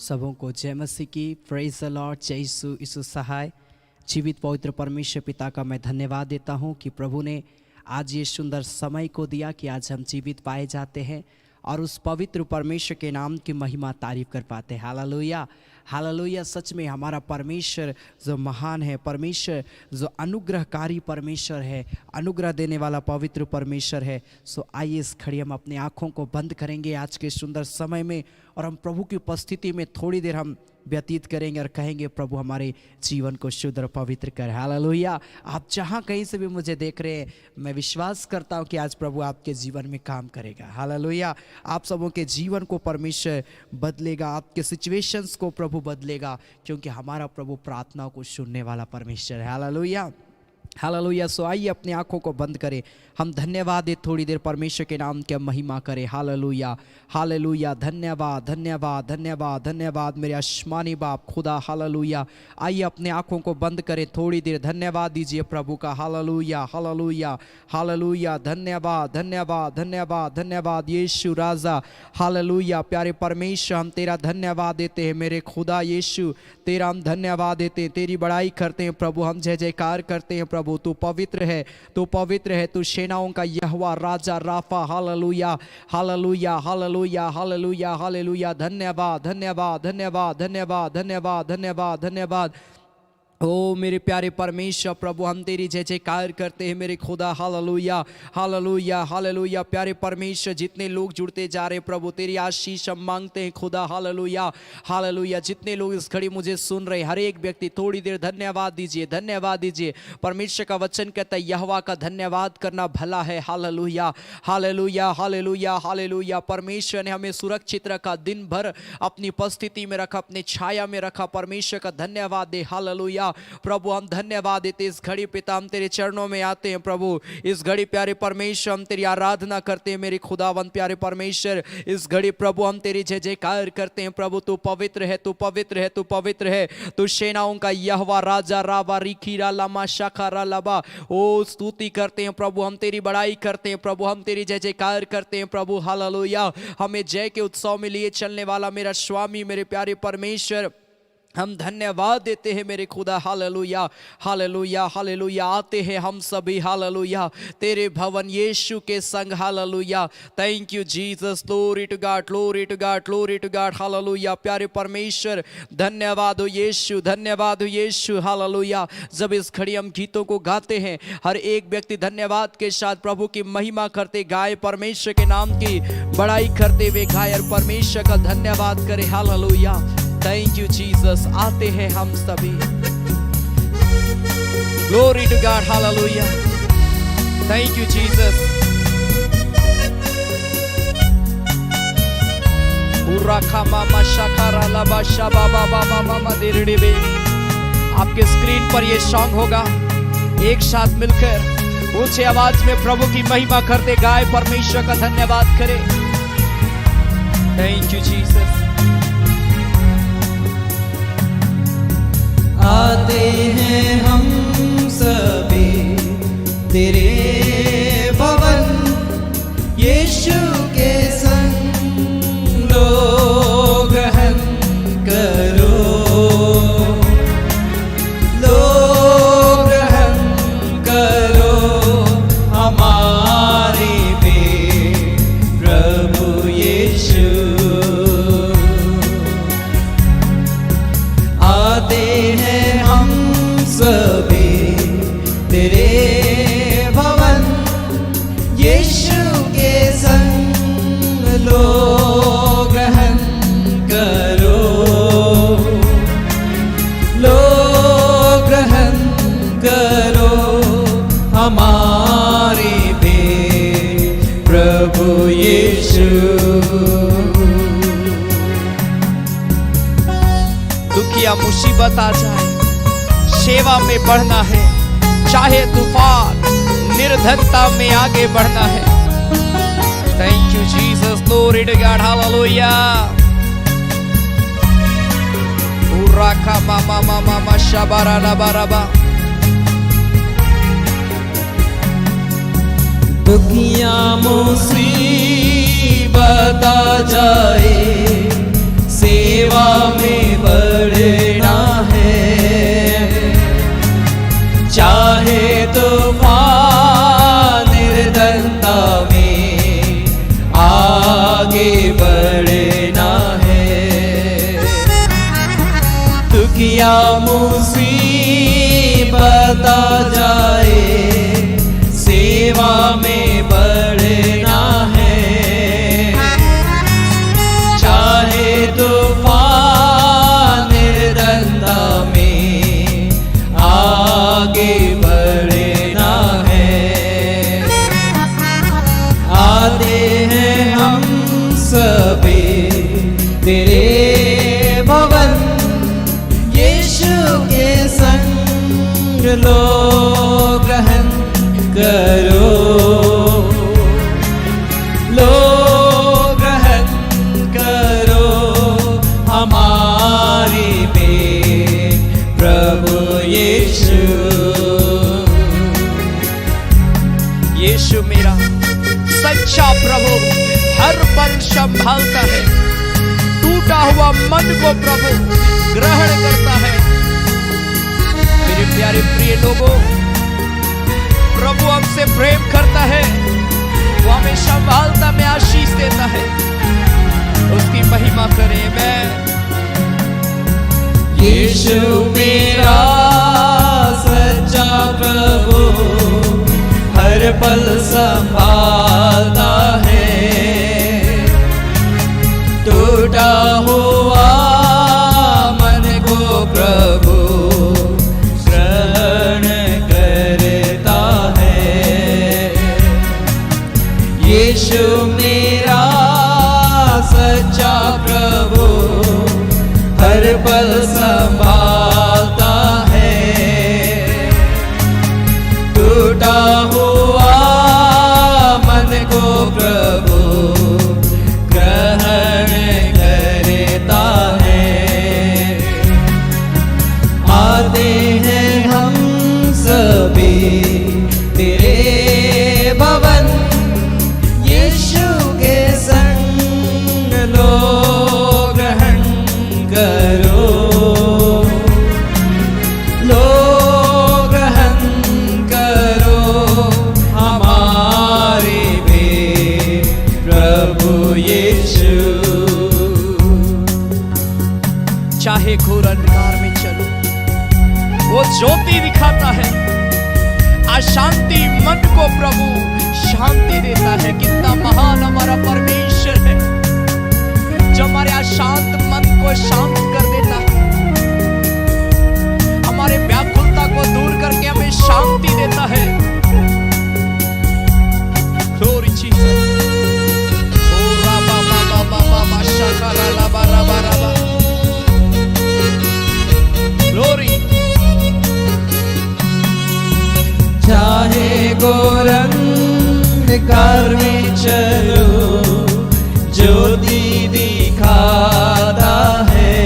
सबों को जय मसीह की। Praise the Lord. जय यीशु सहाय। जीवित पवित्र परमेश्वर पिता का मैं धन्यवाद देता हूं कि प्रभु ने आज ये सुंदर समय को दिया कि आज हम जीवित पाए जाते हैं और उस पवित्र परमेश्वर के नाम की महिमा तारीफ कर पाते हैं। Hallelujah, hallelujah. सच में हमारा परमेश्वर जो महान है, परमेश्वर जो अनुग्रहकारी परमेश्वर है, अनुग्रह देने वाला पवित्र परमेश्वर है। सो आइए इस घड़ी हम अपनी आँखों को बंद करेंगे आज के सुंदर समय में और हम प्रभु की उपस्थिति में थोड़ी देर हम व्यतीत करेंगे और कहेंगे प्रभु हमारे जीवन को शुद्ध और पवित्र कर। हालेलुया। आप जहाँ कहीं से भी मुझे देख रहे हैं, मैं विश्वास करता हूँ कि आज प्रभु आपके जीवन में काम करेगा। हालेलुया। आप सबों के जीवन को परमेश्वर बदलेगा, आपके सिचुएशंस को प्रभु बदलेगा, क्योंकि हमारा प्रभु प्रार्थनाओं को सुनने वाला परमेश्वर है। Hallelujah, hallelujah. सो आइए अपनी आंखों को बंद करें, हम धन्यवाद दे थोड़ी देर परमेश्वर के नाम की महिमा करें। Hallelujah, hallelujah. धन्यवाद, धन्यवाद, धन्यवाद, धन्यवाद मेरे आसमानी बाप खुदा। हालेलुया। आइए अपने आंखों को बंद करें थोड़ी देर, धन्यवाद दीजिए प्रभु का। Hallelujah, hallelujah, hallelujah. धन्यवाद, धन्यवाद, धन्यवाद, धन्यवाद यीशु राजा। हालेलुया। प्यारे परमेश्वर हम तेरा धन्यवाद देते हैं मेरे खुदा यीशु, तेरा हम धन्यवाद देते हैं, तेरी बड़ाई करते हैं प्रभु, हम जय जयकार करते हैं प्रभु। तू पवित्र है, तू पवित्र है, तू सेनाओं का यहोवा राजा राफा। Hallelujah, hallelujah, hallelujah, hallelujah, hallelujah. धन्यवाद, धन्यवाद, धन्यवाद, धन्यवाद, धन्यवाद, धन्यवाद, धन्यवाद। ओ मेरे प्यारे परमेश्वर प्रभु, हम तेरी जय जयकार करते हैं मेरे खुदा। Hallelujah, hallelujah, hallelujah. प्यारे परमेश्वर जितने लोग जुड़ते जा रहे प्रभु, तेरी आशीष हम मांगते हैं खुदा। Hallelujah, hallelujah. जितने लोग इस घड़ी मुझे सुन रहे, हर एक व्यक्ति थोड़ी देर धन्यवाद दीजिए, धन्यवाद दीजिए। परमेश्वर का वचन कहता है यहोवा का धन्यवाद करना भला है। Hallelujah, hallelujah, hallelujah, hallelujah. परमेश्वर ने हमें सुरक्षित रखा, दिन भर अपनी उपस्थिति में रखा, अपने छाया में रखा। परमेश्वर का धन्यवाद दे। हालेलुया प्रभु, हम धन्यवाद देते इस घड़ी पिता, हम तेरे चरणों में आते हैं प्रभु। इस घड़ी प्यारे परमेश्वर हम तेरी आराधना करते हैं मेरे खुदावंद प्यारे परमेश्वर। इस घड़ी प्रभु हम तेरी जय जयकार करते हैं प्रभु। तू पवित्र है, तू पवित्र है, तू पवित्र है, तू सेनाओं का यहोवा राजा रावा रिखीरा लमा शाखारा लबा। ओ स्तुति करते हैं प्रभु, हम तेरी बड़ाई करते हैं प्रभु, हम तेरी जय जयकार करते हैं प्रभु। हालेलुया। हमें जय के उत्सव में लिए चलने वाला मेरा स्वामी मेरे प्यारे परमेश्वर, हम धन्यवाद देते हैं मेरे खुदा। Hallelujah, hallelujah, hallelujah. आते हैं हम सभी हालेलुया तेरे भवन यीशु के संग। हालेलुया। Thank you Jesus. Glory to God, glory to God, glory to God. हालेलुया। प्यारे परमेश्वर धन्यवाद हो यीशु, धन्यवाद हो यीशु। हालेलुया। जब इस घड़ी हम गीतों को गाते हैं, हर एक व्यक्ति धन्यवाद के साथ प्रभु की महिमा करते गाए, परमेश्वर के नाम की बड़ाई करते हुए गाए और परमेश्वर का धन्यवाद करे। हालेलुया। Thank you Jesus. आते हैं हम सभी। Glory to God. हालेलुया। Thank you Jesus. आपके स्क्रीन पर ये सॉन्ग होगा, एक साथ मिलकर ऊंचे आवाज में प्रभु की महिमा करते गाए, परमेश्वर का धन्यवाद करें। Thank you Jesus. आते हैं हम सभी तेरे भवन यीशु के संग, लो ग्रहण करो, लो ग्रहण करो हमारे पे प्रभु यीशु। आते हैं हम सभी तेरे भवन यीशु के संग, लो ग्रहण करो, लो ग्रहण करो हमारे पे प्रभु यीशु। दुखिया मुसीबत आ जाए, सेवा में बढ़ना है, चाहे तूफान निर्धनता में आगे बढ़ना है। Thank you Jesus. Glory to God. Hallelujah. उराका मामा मामा मशाबारा लबाराबा। दुखिया मुसीबत आ जाए, सेवा में बढ़ना है। चाहे तूफान निर्धनता में आगे बढ़ना है। दुखिया मुसीबत आ जाए, सेवा में बढ़ना है। चाहे तूफान निर्धनता में आगे बढ़ना है। आते हैं हम सभी तेरे भवन, यीशु के संग लो ग्रहण करो। लो ग्रहण करो हमारे में प्रभु यीशु। यीशु मेरा सच्चा प्रभु हर पल संभालता है। टूटा हुआ मन को प्रभु ग्रहण करता है। मेरे प्यारे प्रिय लोगों, प्रभु हमसे प्रेम करता है, वो हमें संभालता, में आशीष देता है। उसकी महिमा करें। मैं यीशु मेरा सच्चा प्रभु हर पल संभालता है। टूटा हुआ मन को प्रभु ग्रहण करता है। यीशु मेरा सच्चा प्रभु हर पल संभालता है। टूटा हुआ मन को प्रभु ग्रहण करता है। आते हैं हम सभी तेरे भवन, यीशु के संग लो ग्रहण करो। लो ग्रहण करो हमारे में प्रभु यीशु। चाहे घोर अंधकार में चलो, वो ज्योति दिखाता है। अशांति मन को प्रभु शांति देता है। कितना महान हमारा परमेश्वर है, जो हमारे अशांत मन को शांत कर देता है। हमारे व्याकुलता को दूर करके हमें शांति देता है। Glory Jesus. Oh, Rabba, Baba, Baba, Shakara, Laba, Rabba, Rabba. Glory. चाहे घोर अंधकार में चलो, ज्योति दिखाता है।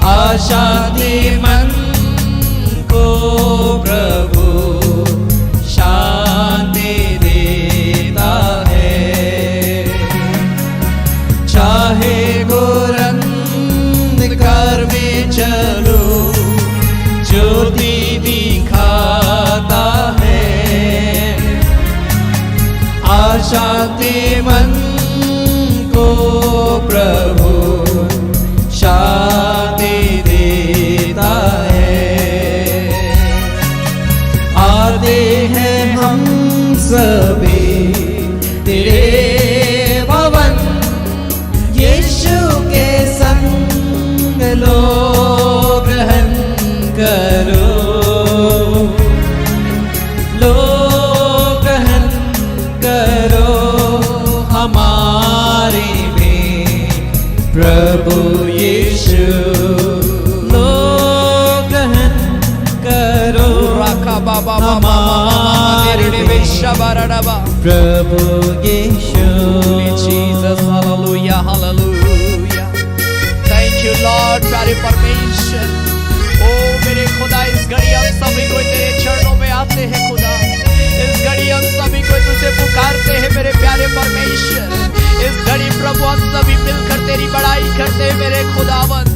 अशांति मन को प्रभु शांति देता है। चाहे घोर अंधकार में चलो, ज्योति दिखाता है। अशांति मन को प्रभु शांति देता है। आते हैं हम सभी तेरे भवन, यीशु के संग लो ग्रहण करो। लो ग्रहण करो हमारे में प्रभु यीशु। लो ग्रहण करो Baba, हमारे में प्रभु यीशु। Jesus, hallelujah, hallelujah. Thank you Lord, प्यारे परमेश्वर। ओ मेरे खुदा, इस घड़ी हम सभी को तेरे चरणों में आते हैं खुदा। इस घड़ी हम सभी को तुझे पुकारते हैं मेरे प्यारे परमेश्वर। इस घड़ी प्रभु हम सभी मिलकर करते हैं मेरे खुदावंद।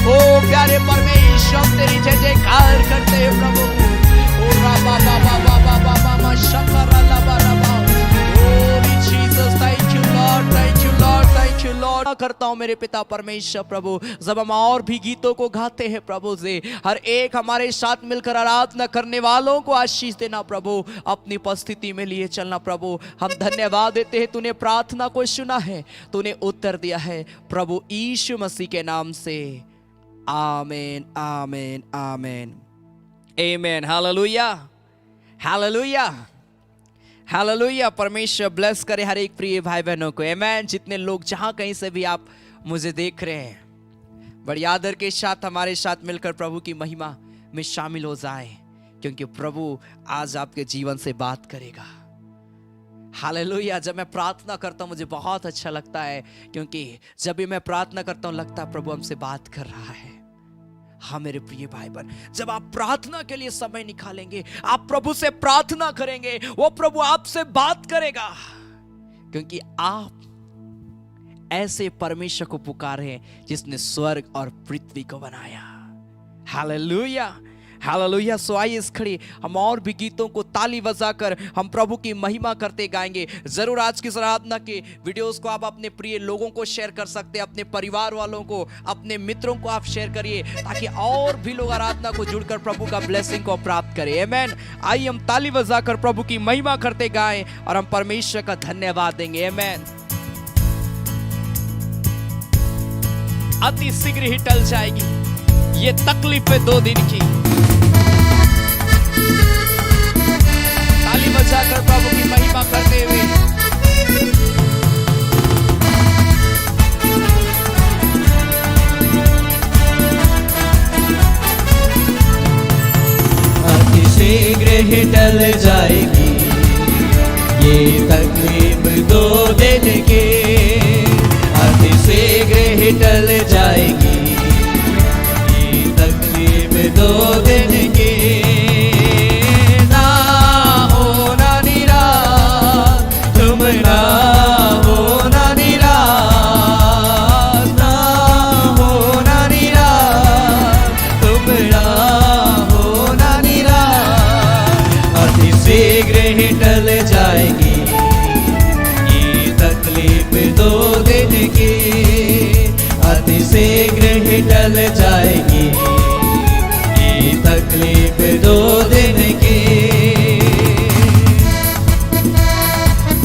ओ प्यारे परमेश्वर, हम तेरी जय जयकार करते हैं प्रभु। ओ राबा बाबा बाबा बाबा मा शकरा लाबा रबा। Holy Jesus, thank you Lord, thank you Lord, thank you Lord। करता हूँ मेरे पिता परमेश्वर प्रभु, जब हम और भी गीतों को गाते हैं प्रभु से, हर एक हमारे साथ मिलकर आराधना करने वालों को आशीष देना प्रभु, अपनी उपस्थिति में लिए चलना प्रभु। हम धन्यवाद देते हैं, तूने प्रार्थना को सुना है, तूने उत्तर दिया है प्रभु यीशु मसीह के नाम से। आमीन आमीन आमीन आमीन। Hallelujah hallelujah hallelujah. परमेश्वर ब्लेस करे हर एक प्रिय भाई बहनों को। आमीन। जितने लोग जहां कहीं से भी आप मुझे देख रहे हैं, बड़ी आदर के साथ हमारे साथ मिलकर प्रभु की महिमा में शामिल हो जाए, क्योंकि प्रभु आज आपके जीवन से बात करेगा। हालेलुया। जब मैं प्रार्थना करता हूं मुझे बहुत अच्छा लगता है, क्योंकि जब भी मैं प्रार्थना करता हूं लगता है प्रभु हमसे बात कर रहा है। हाँ मेरे प्रिय भाई बहन, जब आप प्रार्थना के लिए समय निकालेंगे, आप प्रभु से प्रार्थना करेंगे, वो प्रभु आपसे बात करेगा, क्योंकि आप ऐसे परमेश्वर को पुकारे हैं जिसने स्वर्ग और पृथ्वी को बनाया। Hallelujah hallelujah. सो आइए इस खड़ी हम और भी गीतों को ताली बजाकर हम प्रभु की महिमा करते गाएंगे। जरूर आज की आराधना के वीडियोस को आप अपने प्रिय लोगों को शेयर कर सकते हैं, अपने परिवार वालों को, अपने मित्रों को आप शेयर करिए, ताकि और भी लोग आराधना को जुड़कर प्रभु का ब्लेसिंग को प्राप्त करें। आमीन। आइए हम ताली बजाकर प्रभु की महिमा करते गाएं और हम परमेश्वर का धन्यवाद देंगे। आमीन। अति शीघ्र ही टल जाएगी ये तकलीफें 2 दिन की। ताली बजाकर प्रभु की महिमा करते हुए अति शीघ्र ही टल जाएगी ये तकलीफ 2 दिन की। अति शीघ्र ही टल जाएगी ये तकलीफ 2 दिन की। टल जाएगी ये तकलीफ 2 दिन की। अति शीघ्र ही टल जाएगी ये तकलीफ 2 दिन की।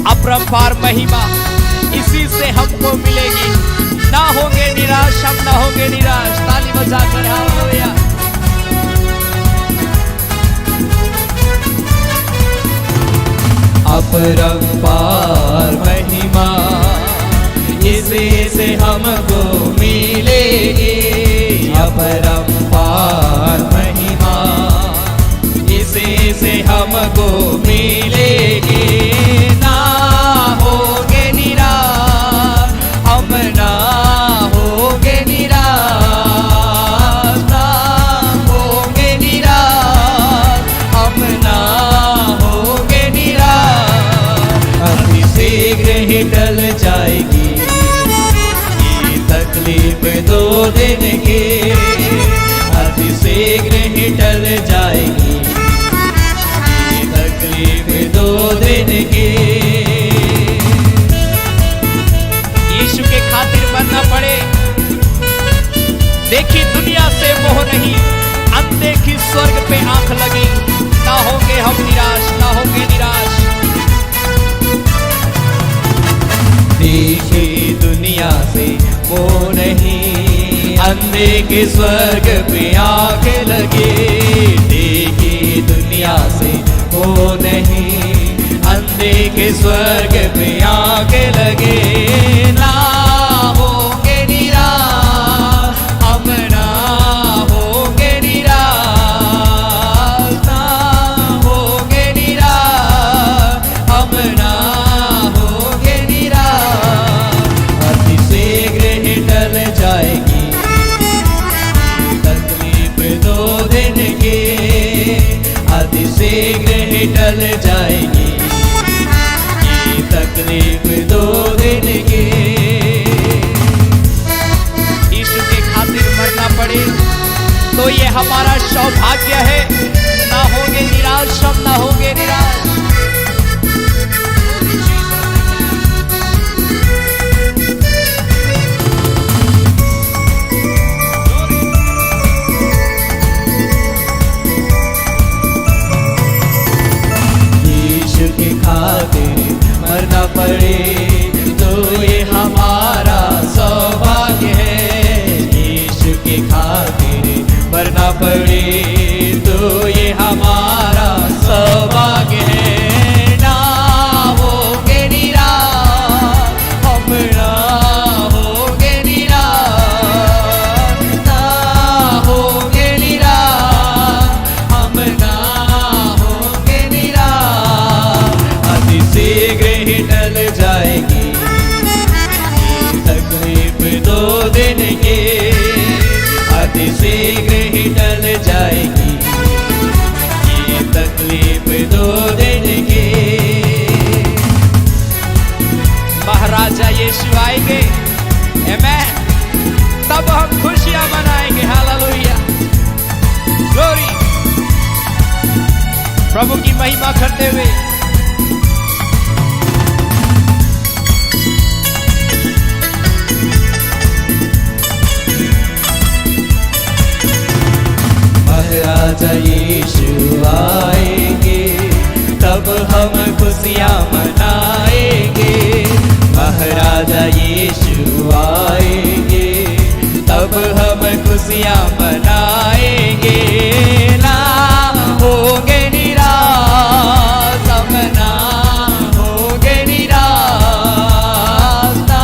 अपरंपार महिमा इसी से हमको मिलेगी, ना होंगे निराश, हम ना होंगे निराश। ताली बजाकर हालेलुया। अपरंपार महिमा इसी से हमको मिलेगी। अपरंपार महिमा इसी से हमको मिलेगी। ना होगे निराश, हम ना होगे निराश, ना होगे निराश, हम ना होगे निराश। अति शीघ्र ही टल जाएगी ये तकलीफ 2 दिन की। अति शीघ्र ही टल जाएगी ये तकलीफ 2 दिन की। यीशु के खातिर बनना पड़े, देखी दुनिया से मोह नहीं, अनदेखी स्वर्ग पे आंख लगी। ना होंगे हम निराश, ना होंगे निराश। देखी दुनिया से मोह नहीं, अंधे के स्वर्ग पे आंख लगे। देखी दुनिया से मोह नहीं, अंधे के स्वर्ग पे आंख लगे। ना होंगे निराश, हम ना होंगे निराश, ना होंगे निराश, हम ना होंगे निराश। अति शीघ्र ही टल जाएगी तकलीफ 2 दिन की। अति शीघ्र ही टल जाएगी ये तकलीफ 2 दिन की। तो ये हमारा सौभाग्य है। ना होंगे निराश, हम ना होंगे निराश। यीशु के खातिर मरना पड़े तो ये हमारा सौभाग्य है। यीशु के खातिर मरना पड़े तो ये हमारा सौभाग्य है। ना होंगे निराश, हम ना होंगे निराश, ना होंगे निराश, हम ना होंगे निराश। अति शीघ्र ही टल जाएगी तकलीफ 2 दिन के, अति शीघ्र ही टल जाएगी ये तकलीफ 2 दिन के। महाराजा यीशु आएंगे, आमेन, तब हम खुशियां मनाएंगे। हालेलुया, ग्लोरी, प्रभु की महिमा करते हुए। महाराजा यीशु आएंगे तब हम खुशियां मनाएंगे। महाराजा यीशु आएंगे तब हम खुशियां मनाएंगे। ना होंगे निराश, हम ना होंगे निराश, ना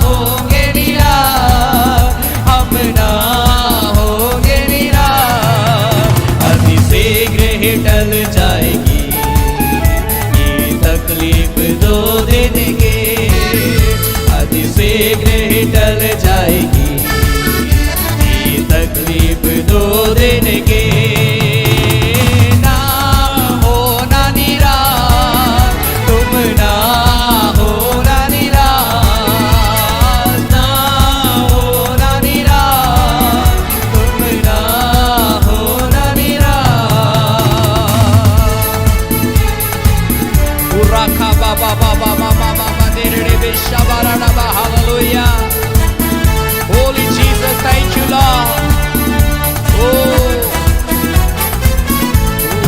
होंगे निराश, हम ना होंगे निराश। अति शीघ्र ही टल जाएगी ये तकलीफ 2 दिन के, अति शीघ्र ही टल जाएगी ये तकलीफ 2 दिन के। ना होना निराश, तुम ना होना निराश, ना होना निराश, तुम ना होना निराश। उराखा बाबा बाबा मामा मामा देरे बेशाबारा नबा। Hallelujah, holy Jesus, thank you Lord. ओ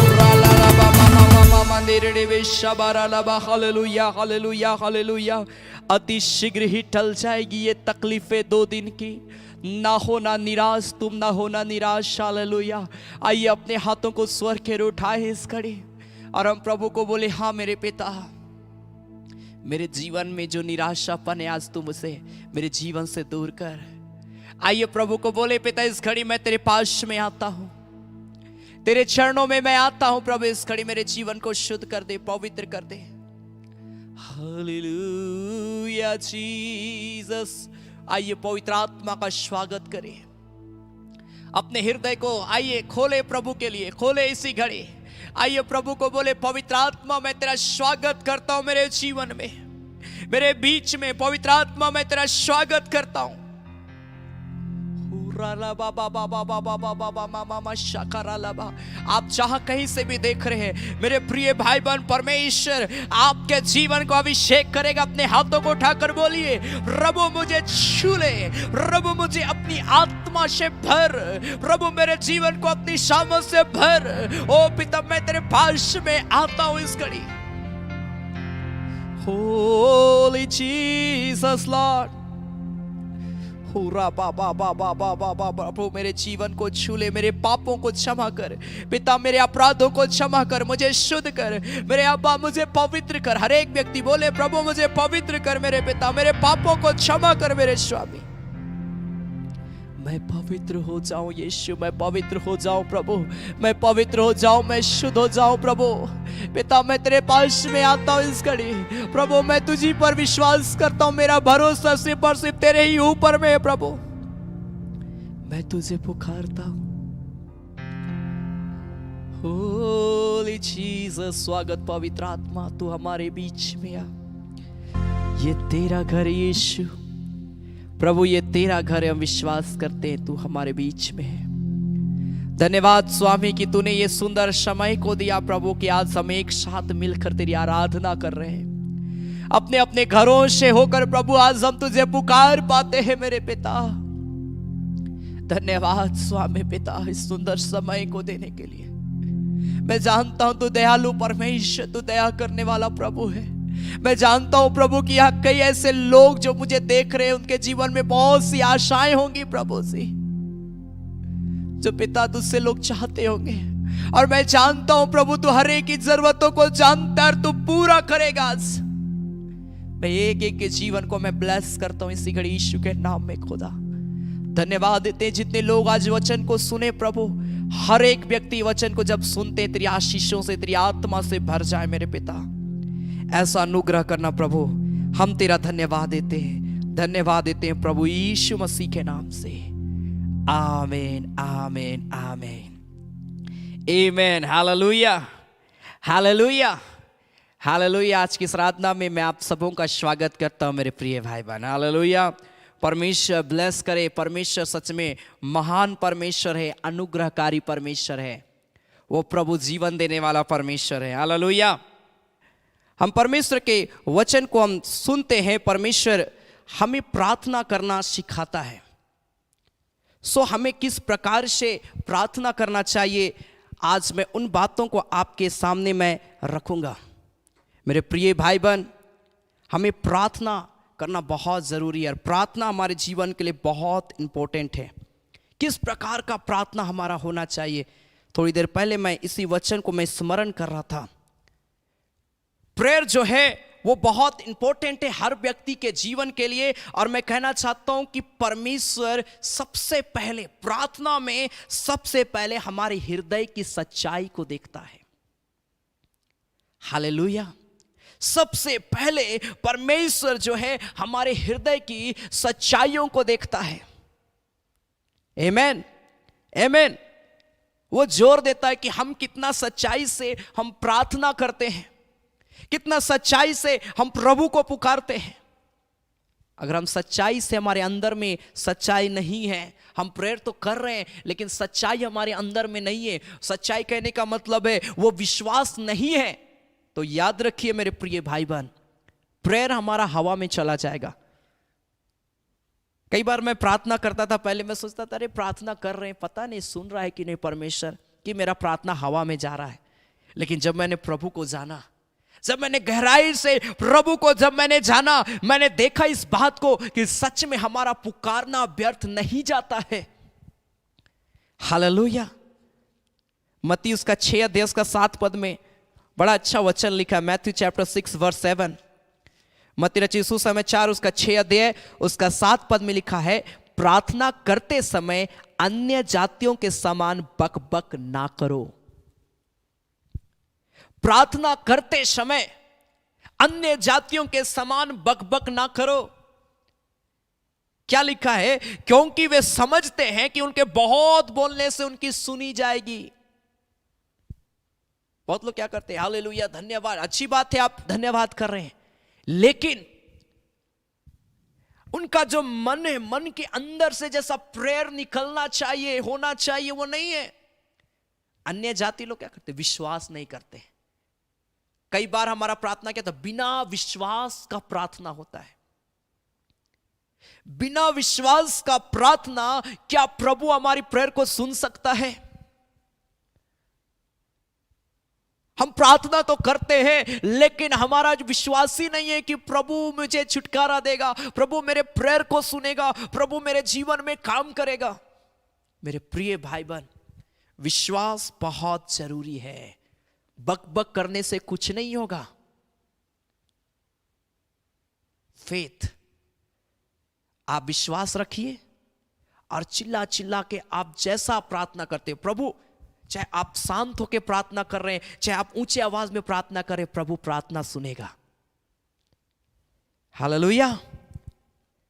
उराला बाबा मामा मामा देरे बेशाबारा नबा। Hallelujah, hallelujah, hallelujah. अति शीघ्र ही टल जाएगी ये तकलीफें 2 दिन की। ना होना निराश, तुम ना होना निराश। हालेलुया। आइए अपने हाथों को स्वर के उठाए इस घड़ी और हम प्रभु को बोले, हाँ मेरे पिता, मेरे जीवन में जो निराशापन है आज तू मुझे मेरे जीवन से दूर कर। आइए प्रभु को बोले, पिता इस घड़ी मैं तेरे पास में आता हूं, तेरे चरणों में मैं आता हूं। प्रभु इस घड़ी मेरे जीवन को शुद्ध कर दे, पवित्र कर दे। Hallelujah Jesus. आइए पवित्र आत्मा का स्वागत करें। अपने हृदय को आइए खोले प्रभु के लिए, खोले इसी घड़ी। आइए प्रभु को बोले, पवित्र आत्मा मैं तेरा स्वागत करता हूं मेरे जीवन में, मेरे बीच में। पवित्र आत्मा मैं तेरा स्वागत करता हूं। आप जहां कहीं से भी देख रहे हैं मेरे प्रिय भाई बहन, परमेश्वर आपके जीवन को अभिषेक करेगा। अपने हाथों को उठाकर बोलिए, प्रभु मुझे छू ले, प्रभु मुझे अपनी आत्मा से भर, प्रभु मेरे जीवन को अपनी सामर्थ से भर। ओ पिता मैं तेरे पास में आता हूं इस घड़ी। Holi Jesus Lord. प्रभु मेरे जीवन को छू ले, मेरे पापों को क्षमा कर पिता, मेरे अपराधों को क्षमा कर, मुझे शुद्ध कर मेरे अब्बा, मुझे पवित्र कर। हर एक व्यक्ति बोले, प्रभु मुझे पवित्र कर मेरे पिता, मेरे पापों को क्षमा कर मेरे स्वामी। मैं पवित्र हो जाऊं यीशु, मैं पवित्र हो जाऊं प्रभु, मैं पवित्र हो जाऊं, मैं शुद्ध हो जाऊं प्रभु। पिता मैं तेरे पास में आता हूं इस घड़ी। प्रभु मैं तुझी पर विश्वास करता हूं, मेरा भरोसा सिर्फ और सिर्फ तेरे ही ऊपर में है प्रभु। मैं तुझे पुकारता हूं। होली जीसस। स्वागत पवित्र आत्मा, तू हमारे बीच में आ। ये तेरा घर यीशु, प्रभु ये तेरा घर है। हम विश्वास करते हैं तू हमारे बीच में है। धन्यवाद स्वामी कि तूने ये सुंदर समय को दिया प्रभु कि आज हम एक साथ मिलकर तेरी आराधना कर रहे हैं। अपने अपने घरों से होकर प्रभु आज हम तुझे पुकार पाते हैं मेरे पिता। धन्यवाद स्वामी पिता इस सुंदर समय को देने के लिए। मैं जानता हूं तू दयालु परमेश्वर, तू दया करने वाला प्रभु है। मैं जानता हूं प्रभु कि यहाँ कई ऐसे लोग जो मुझे देख रहे हैं, उनके जीवन में बहुत सी आशाएं होंगी प्रभु सी, जो पिता तुझसे लोग चाहते होंगे। और मैं जानता हूं प्रभु तू हर एक की जरूरतों को जानता है, तू पूरा करेगा। आज मैं एक एक के जीवन को मैं ब्लेस करता हूं इसी घड़ी यीशु के नाम में। खुदा धन्यवाद देते हैं जितने लोग आज वचन को सुने प्रभु, हर एक व्यक्ति वचन को जब सुनते तेरी आशीषों से, तेरी आत्मा से भर जाए मेरे पिता। ऐसा अनुग्रह करना प्रभु, हम तेरा धन्यवाद देते हैं। धन्यवाद देते हैं प्रभु यीशु मसीह के नाम से। आमीन आमीन आमीन आमीन। Hallelujah hallelujah hallelujah. आज की इस आराधना में मैं आप सबों का स्वागत करता हूं मेरे प्रिय भाई बहन। हालेलुया। परमेश्वर ब्लेस करे। परमेश्वर सच में महान परमेश्वर है, अनुग्रहकारी परमेश्वर है। वो प्रभु जीवन देने वाला परमेश्वर है। हालेलुया। हम परमेश्वर के वचन को हम सुनते हैं। परमेश्वर हमें प्रार्थना करना सिखाता है। सो हमें किस प्रकार से प्रार्थना करना चाहिए, आज मैं उन बातों को आपके सामने मैं रखूंगा। मेरे प्रिय भाई बहन, हमें प्रार्थना करना बहुत ज़रूरी है और प्रार्थना हमारे जीवन के लिए बहुत इंपॉर्टेंट है। किस प्रकार का प्रार्थना हमारा होना चाहिए, थोड़ी देर पहले मैं इसी वचन को मैं स्मरण कर रहा था। प्रेयर जो है वो बहुत इंपॉर्टेंट है हर व्यक्ति के जीवन के लिए। और मैं कहना चाहता हूं कि परमेश्वर सबसे पहले प्रार्थना में सबसे पहले हमारे हृदय की सच्चाई को देखता है। हालेलुया। सबसे पहले परमेश्वर जो है हमारे हृदय की सच्चाइयों को देखता है। आमीन आमीन। वो जोर देता है कि हम कितना सच्चाई से हम प्रार्थना करते हैं, कितना सच्चाई से हम प्रभु को पुकारते हैं। अगर हम सच्चाई से, हमारे अंदर में सच्चाई नहीं है, हम प्रेयर तो कर रहे हैं लेकिन सच्चाई हमारे अंदर में नहीं है, सच्चाई कहने का मतलब है वो विश्वास नहीं है, तो याद रखिए मेरे प्रिय भाई बहन, प्रेयर हमारा हवा में चला जाएगा। कई बार मैं प्रार्थना करता था, पहले मैं सोचता था अरे प्रार्थना कर रहे हैं, पता नहीं सुन रहा है कि नहीं परमेश्वर, कि मेरा प्रार्थना हवा में जा रहा है। लेकिन जब मैंने प्रभु को जाना, जब मैंने गहराई से प्रभु को जब मैंने जाना, मैंने देखा इस बात को कि सच में हमारा पुकारना व्यर्थ नहीं जाता है। हालेलुया। मत्ती उसका 6 अध्याय उसका 7 पद में बड़ा अच्छा वचन लिखा है। Matthew chapter 6 verse 7। मत्ती रचित सुसमाचार उसका 6 अध्याय उसका 7 पद में लिखा है, प्रार्थना करते समय अन्य जातियों के समान बकबक ना करो। प्रार्थना करते समय अन्य जातियों के समान बकबक ना करो। क्या लिखा है? क्योंकि वे समझते हैं कि उनके बहुत बोलने से उनकी सुनी जाएगी। बहुत लोग क्या करते हैं, हालेलुया धन्यवाद, अच्छी बात है आप धन्यवाद कर रहे हैं, लेकिन उनका जो मन है, मन के अंदर से जैसा प्रेयर निकलना चाहिए, होना चाहिए, वो नहीं है। अन्य जाति लोग क्या करते, विश्वास नहीं करते। कई बार हमारा प्रार्थना क्या था, बिना विश्वास का प्रार्थना होता है। बिना विश्वास का प्रार्थना, क्या प्रभु हमारी प्रेयर को सुन सकता है? हम प्रार्थना तो करते हैं लेकिन हमारा जो विश्वास ही नहीं है कि प्रभु मुझे छुटकारा देगा, प्रभु मेरे प्रेयर को सुनेगा, प्रभु मेरे जीवन में काम करेगा। मेरे प्रिय भाई बहन, विश्वास बहुत जरूरी है। बकबक करने से कुछ नहीं होगा। फेथ, आप विश्वास रखिए और चिल्ला चिल्ला के आप जैसा प्रार्थना करते हो, प्रभु, चाहे आप शांत होकर प्रार्थना कर रहे हैं, चाहे आप ऊंचे आवाज में प्रार्थना करें, प्रभु प्रार्थना सुनेगा। Hallelujah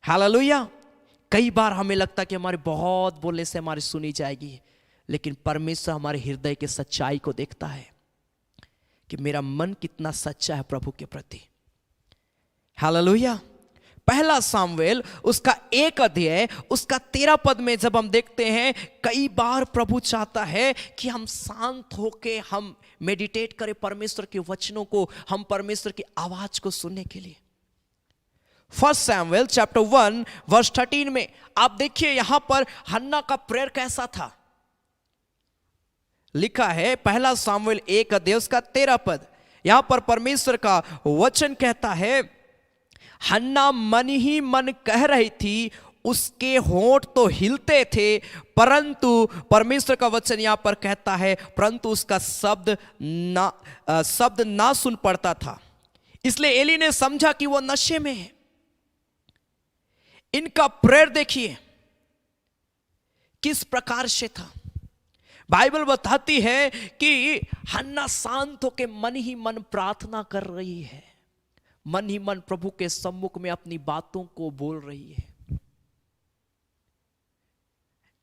hallelujah. कई बार हमें लगता है कि हमारे बहुत बोलने से हमारी सुनी जाएगी, लेकिन परमेश्वर हमारे हृदय के सच्चाई को देखता है कि मेरा मन कितना सच्चा है प्रभु के प्रति। हालेलुया। पहला सामुएल उसका 1 अध्याय उसका 13 पद में जब हम देखते हैं, कई बार प्रभु चाहता है कि हम शांत होके हम मेडिटेट करें परमेश्वर के वचनों को, हम परमेश्वर की आवाज को सुनने के लिए। 1 सैमुएल चैप्टर 1 वर्स 13 में आप देखिए यहां पर हन्ना का प्रेयर कैसा था। लिखा है पहला सामुएल 1 अध्याय उसका 13 पद, यहां पर परमेश्वर का वचन कहता है, हन्ना मन ही मन कह रही थी, उसके होंठ तो हिलते थे, परंतु परमेश्वर का वचन यहां पर कहता है परंतु उसका शब्द ना सुन पड़ता था। इसलिए एली ने समझा कि वो नशे में है। इनका प्रेयर देखिए किस प्रकार से था। बाइबल बताती है कि हन्ना शांत होकर मन ही मन प्रार्थना कर रही है, मन ही मन प्रभु के सम्मुख में अपनी बातों को बोल रही है।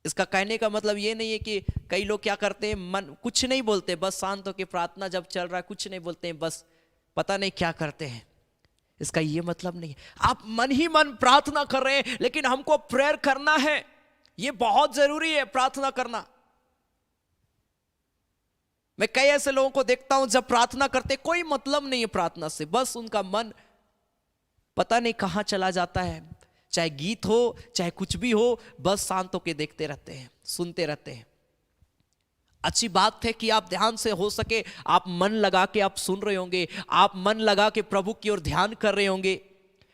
इसका कहने का मतलब ये नहीं है कि कई लोग क्या करते हैं, मन कुछ नहीं बोलते, बस शांत होकर प्रार्थना जब चल रहा है कुछ नहीं बोलते हैं, बस पता नहीं क्या करते हैं। इसका ये मतलब नहीं है। आप मन ही मन प्रार्थना कर रहे हैं, लेकिन हमको प्रेयर करना है, ये बहुत जरूरी है प्रार्थना करना। मैं कई ऐसे लोगों को देखता हूं जब प्रार्थना करते कोई मतलब नहीं है प्रार्थना से, बस उनका मन पता नहीं कहां चला जाता है, चाहे गीत हो चाहे कुछ भी हो, बस शांत होकर देखते रहते हैं, सुनते रहते हैं। अच्छी बात है कि आप ध्यान से हो सके आप मन लगा के आप सुन रहे होंगे, आप मन लगा के प्रभु की ओर ध्यान कर रहे होंगे,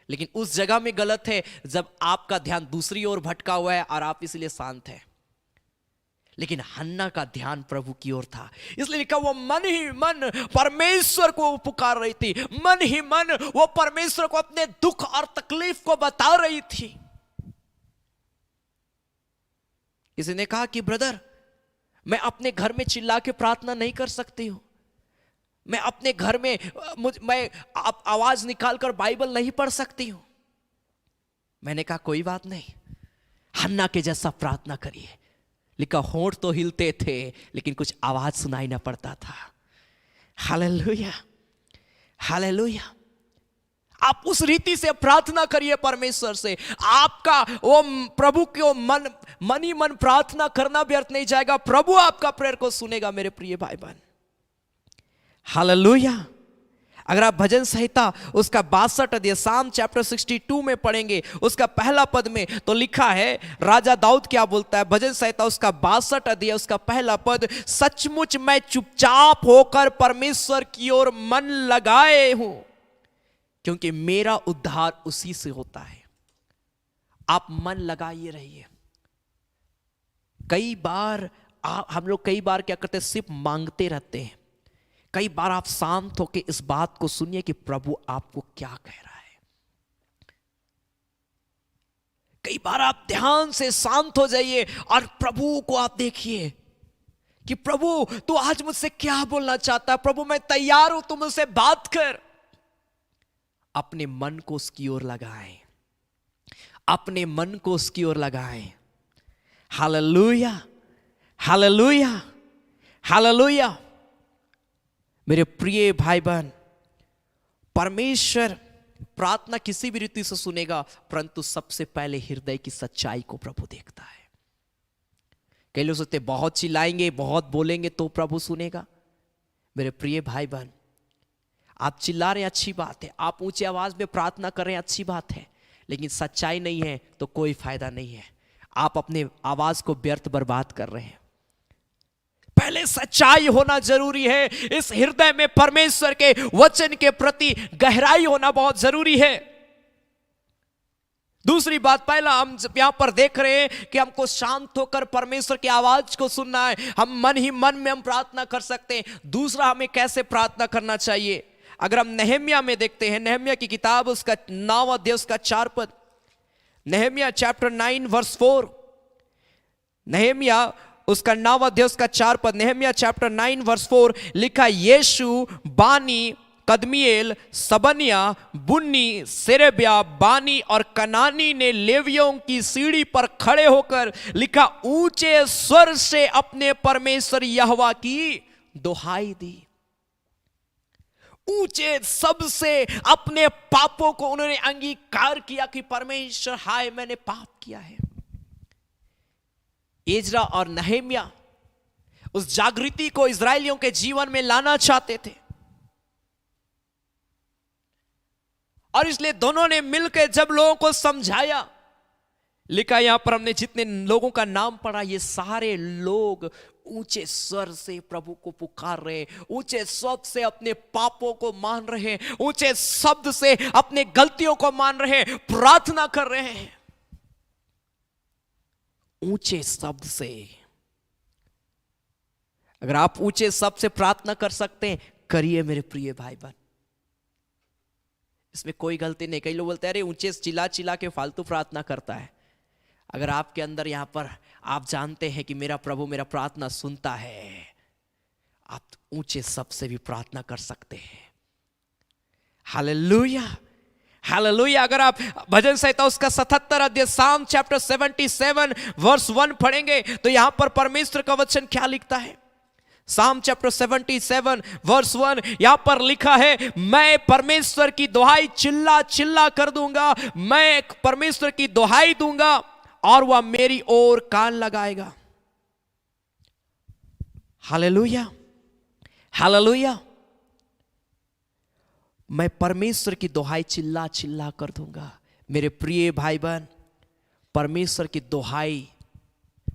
लेकिन उस जगह में गलत है जब आपका ध्यान दूसरी ओर भटका हुआ है और आप इसलिए शांत हैं। लेकिन हन्ना का ध्यान प्रभु की ओर था, इसलिए लिखा वो मन ही मन परमेश्वर को पुकार रही थी, मन ही मन वो परमेश्वर को अपने दुख और तकलीफ को बता रही थी। किसी ने कहा कि ब्रदर मैं अपने घर में चिल्ला के प्रार्थना नहीं कर सकती हूं, मैं अपने घर में मैं आवाज निकालकर बाइबल नहीं पढ़ सकती हूं। मैंने कहा कोई बात नहीं, हन्ना के जैसा प्रार्थना करिए। लिखा होंठ तो हिलते थे लेकिन कुछ आवाज सुनाई ना पड़ता था। Hallelujah, hallelujah. आप उस रीति से प्रार्थना करिए परमेश्वर से, आपका वो प्रभु को मन ही मन प्रार्थना करना व्यर्थ नहीं जाएगा, प्रभु आपका प्रेयर को सुनेगा मेरे प्रिय भाई बहन। हालेलुया। अगर आप भजन संहिता उसका 62 अध्याय साम चैप्टर 62 में पढ़ेंगे उसका पहला पद में, तो लिखा है राजा दाऊद क्या बोलता है। भजन संहिता उसका 62 अध्याय उसका पहला पद, सचमुच मैं चुपचाप होकर परमेश्वर की ओर मन लगाए हूं, क्योंकि मेरा उद्धार उसी से होता है। आप मन लगाइए रहिए। कई बार हम लोग कई बार क्या करते हैं, सिर्फ मांगते रहते हैं। कई बार आप शांत होकर इस बात को सुनिए कि प्रभु आपको क्या कह रहा है। कई बार आप ध्यान से शांत हो जाइए और प्रभु को आप देखिए कि प्रभु तू आज मुझसे क्या बोलना चाहता है। प्रभु मैं तैयार हूं, तू मुझसे बात कर। अपने मन को उसकी ओर लगाएं, अपने मन को उसकी ओर लगाएं। Hallelujah, hallelujah, hallelujah. मेरे प्रिय भाई बहन, परमेश्वर प्रार्थना किसी भी रीति से सुनेगा, परंतु सबसे पहले हृदय की सच्चाई को प्रभु देखता है। कई लोग सोचते बहुत चिल्लाएंगे बहुत बोलेंगे तो प्रभु सुनेगा। मेरे प्रिय भाई बहन, आप चिल्ला रहे हैं अच्छी बात है, आप ऊंची आवाज में प्रार्थना कर रहे हैं अच्छी बात है, लेकिन सच्चाई नहीं है तो कोई फायदा नहीं है। आप अपने आवाज को व्यर्थ बर्बाद कर रहे हैं। पहले सच्चाई होना जरूरी है। इस हृदय में परमेश्वर के वचन के प्रति गहराई होना बहुत जरूरी है। दूसरी बात, पहला हम यहां पर देख रहे हैं कि हमको शांत होकर परमेश्वर की आवाज को सुनना है। हम मन ही मन में हम प्रार्थना कर सकते हैं। दूसरा, हमें कैसे प्रार्थना करना चाहिए। अगर हम नहम्याह में देखते हैं, नहम्याह की किताब उसका 9 अध्याय उसका 4 पद, नहम्याह चैप्टर 9 वर्स 4, नहम्याह उसका 9 अध्याय उसका 4 पद, नहम्याह चैप्टर 9 वर्स 4 लिखा, यीशु, बानी, कदमिएल, सबनिया, बुन्नी, सेरेबिया, बानी और कनानी ने लेवियों की सीढ़ी पर खड़े होकर लिखा, ऊंचे स्वर से अपने परमेश्वर यहोवा की दुहाई दी। ऊंचे सबसे अपने पापों को उन्होंने अंगीकार किया कि परमेश्वर हाय मैंने पाप किया है। एजरा और नहम्याह उस जागृति को इस्राएलियों के जीवन में लाना चाहते थे, और इसलिए दोनों ने मिलकर जब लोगों को समझाया, लिखा यहां पर हमने जितने लोगों का नाम पढ़ा, ये सारे लोग ऊंचे स्वर से प्रभु को पुकार रहे, ऊंचे शब्द से अपने पापों को मान रहे हैं, ऊंचे शब्द से अपने गलतियों को मान रहे हैं, प्रार्थना कर रहे हैं ऊंचे शब्द से। अगर आप ऊंचे शब्द से प्रार्थना कर सकते हैं, करिए मेरे प्रिय भाई बहन, इसमें कोई गलती नहीं। कई लोग बोलते हैं अरे ऊंचे चिल्ला चिल्ला के फालतू प्रार्थना करता है। अगर आपके अंदर यहां पर आप जानते हैं कि मेरा प्रभु मेरा प्रार्थना सुनता है, आप ऊंचे शब्द से भी प्रार्थना कर सकते हैं। Hallelujah, hallelujah. अगर आप भजन संहिता उसका 77 अध्याय साम चैप्टर 77 वर्स 1 पढ़ेंगे तो यहां पर परमेश्वर का वचन क्या लिखता है। साम चैप्टर 77 वर्स 1 यहां पर लिखा है, मैं परमेश्वर की दुहाई चिल्ला चिल्ला कर दूंगा, मैं परमेश्वर की दुहाई दूंगा और वह मेरी ओर कान लगाएगा। Hallelujah, hallelujah. मैं परमेश्वर की दुहाई चिल्ला चिल्ला कर दूंगा। मेरे प्रिय भाई बहन, परमेश्वर की दुहाई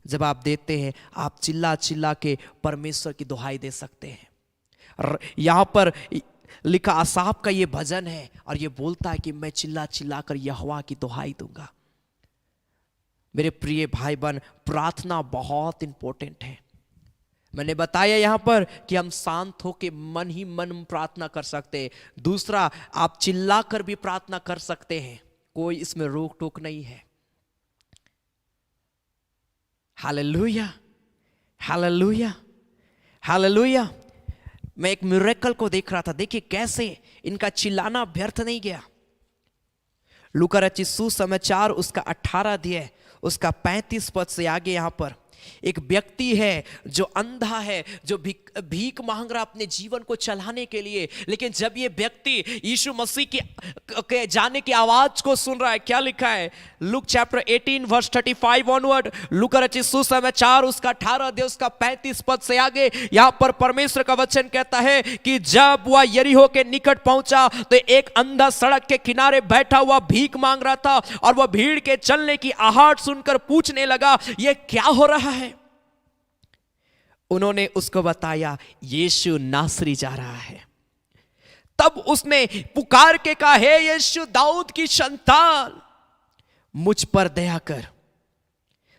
जब आप देते हैं, आप चिल्ला चिल्ला के परमेश्वर की दुहाई दे सकते हैं। यहां पर लिखा आसाफ का ये भजन है और ये बोलता है कि मैं चिल्ला चिल्ला कर यहोवा की दुहाई दूंगा। मेरे प्रिय भाई बहन, प्रार्थना बहुत इंपॉर्टेंट है। मैंने बताया यहां पर कि हम शांत होकर मन ही मन प्रार्थना कर सकते हैं। दूसरा, आप चिल्ला कर भी प्रार्थना कर सकते हैं, कोई इसमें रोक टोक नहीं है। Hallelujah, hallelujah, hallelujah. मैं एक मिरेकल को देख रहा था, देखिए कैसे इनका चिल्लाना व्यर्थ नहीं गया। लूका रचित सुसमाचार उसका 18 अध्याय उसका 35 पद से आगे यहां पर एक व्यक्ति है जो अंधा है, जो भीख मांग रहा अपने जीवन को चलाने के लिए। लेकिन जब ये व्यक्ति यीशु मसीह की जाने की आवाज को सुन रहा है, क्या लिखा है लुक चैप्टर 18 वर्स 35 ऑनवर्ड, लूका रचित सुसमाचार उसका 18 अध्याय उसका 35 पद से आगे यहां पर परमेश्वर का वचन कहता है कि जब वह यरीहो के निकट पहुंचा तो एक अंधा सड़क के किनारे बैठा हुआ भीख मांग रहा था, और वह भीड़ के चलने की आहट सुनकर पूछने लगा, यह क्या हो रहा है। उन्होंने उसको बताया, यीशु नासरी जा रहा है। तब उसने पुकार के कहा, हे यीशु दाऊद की संतान, मुझ पर दया कर।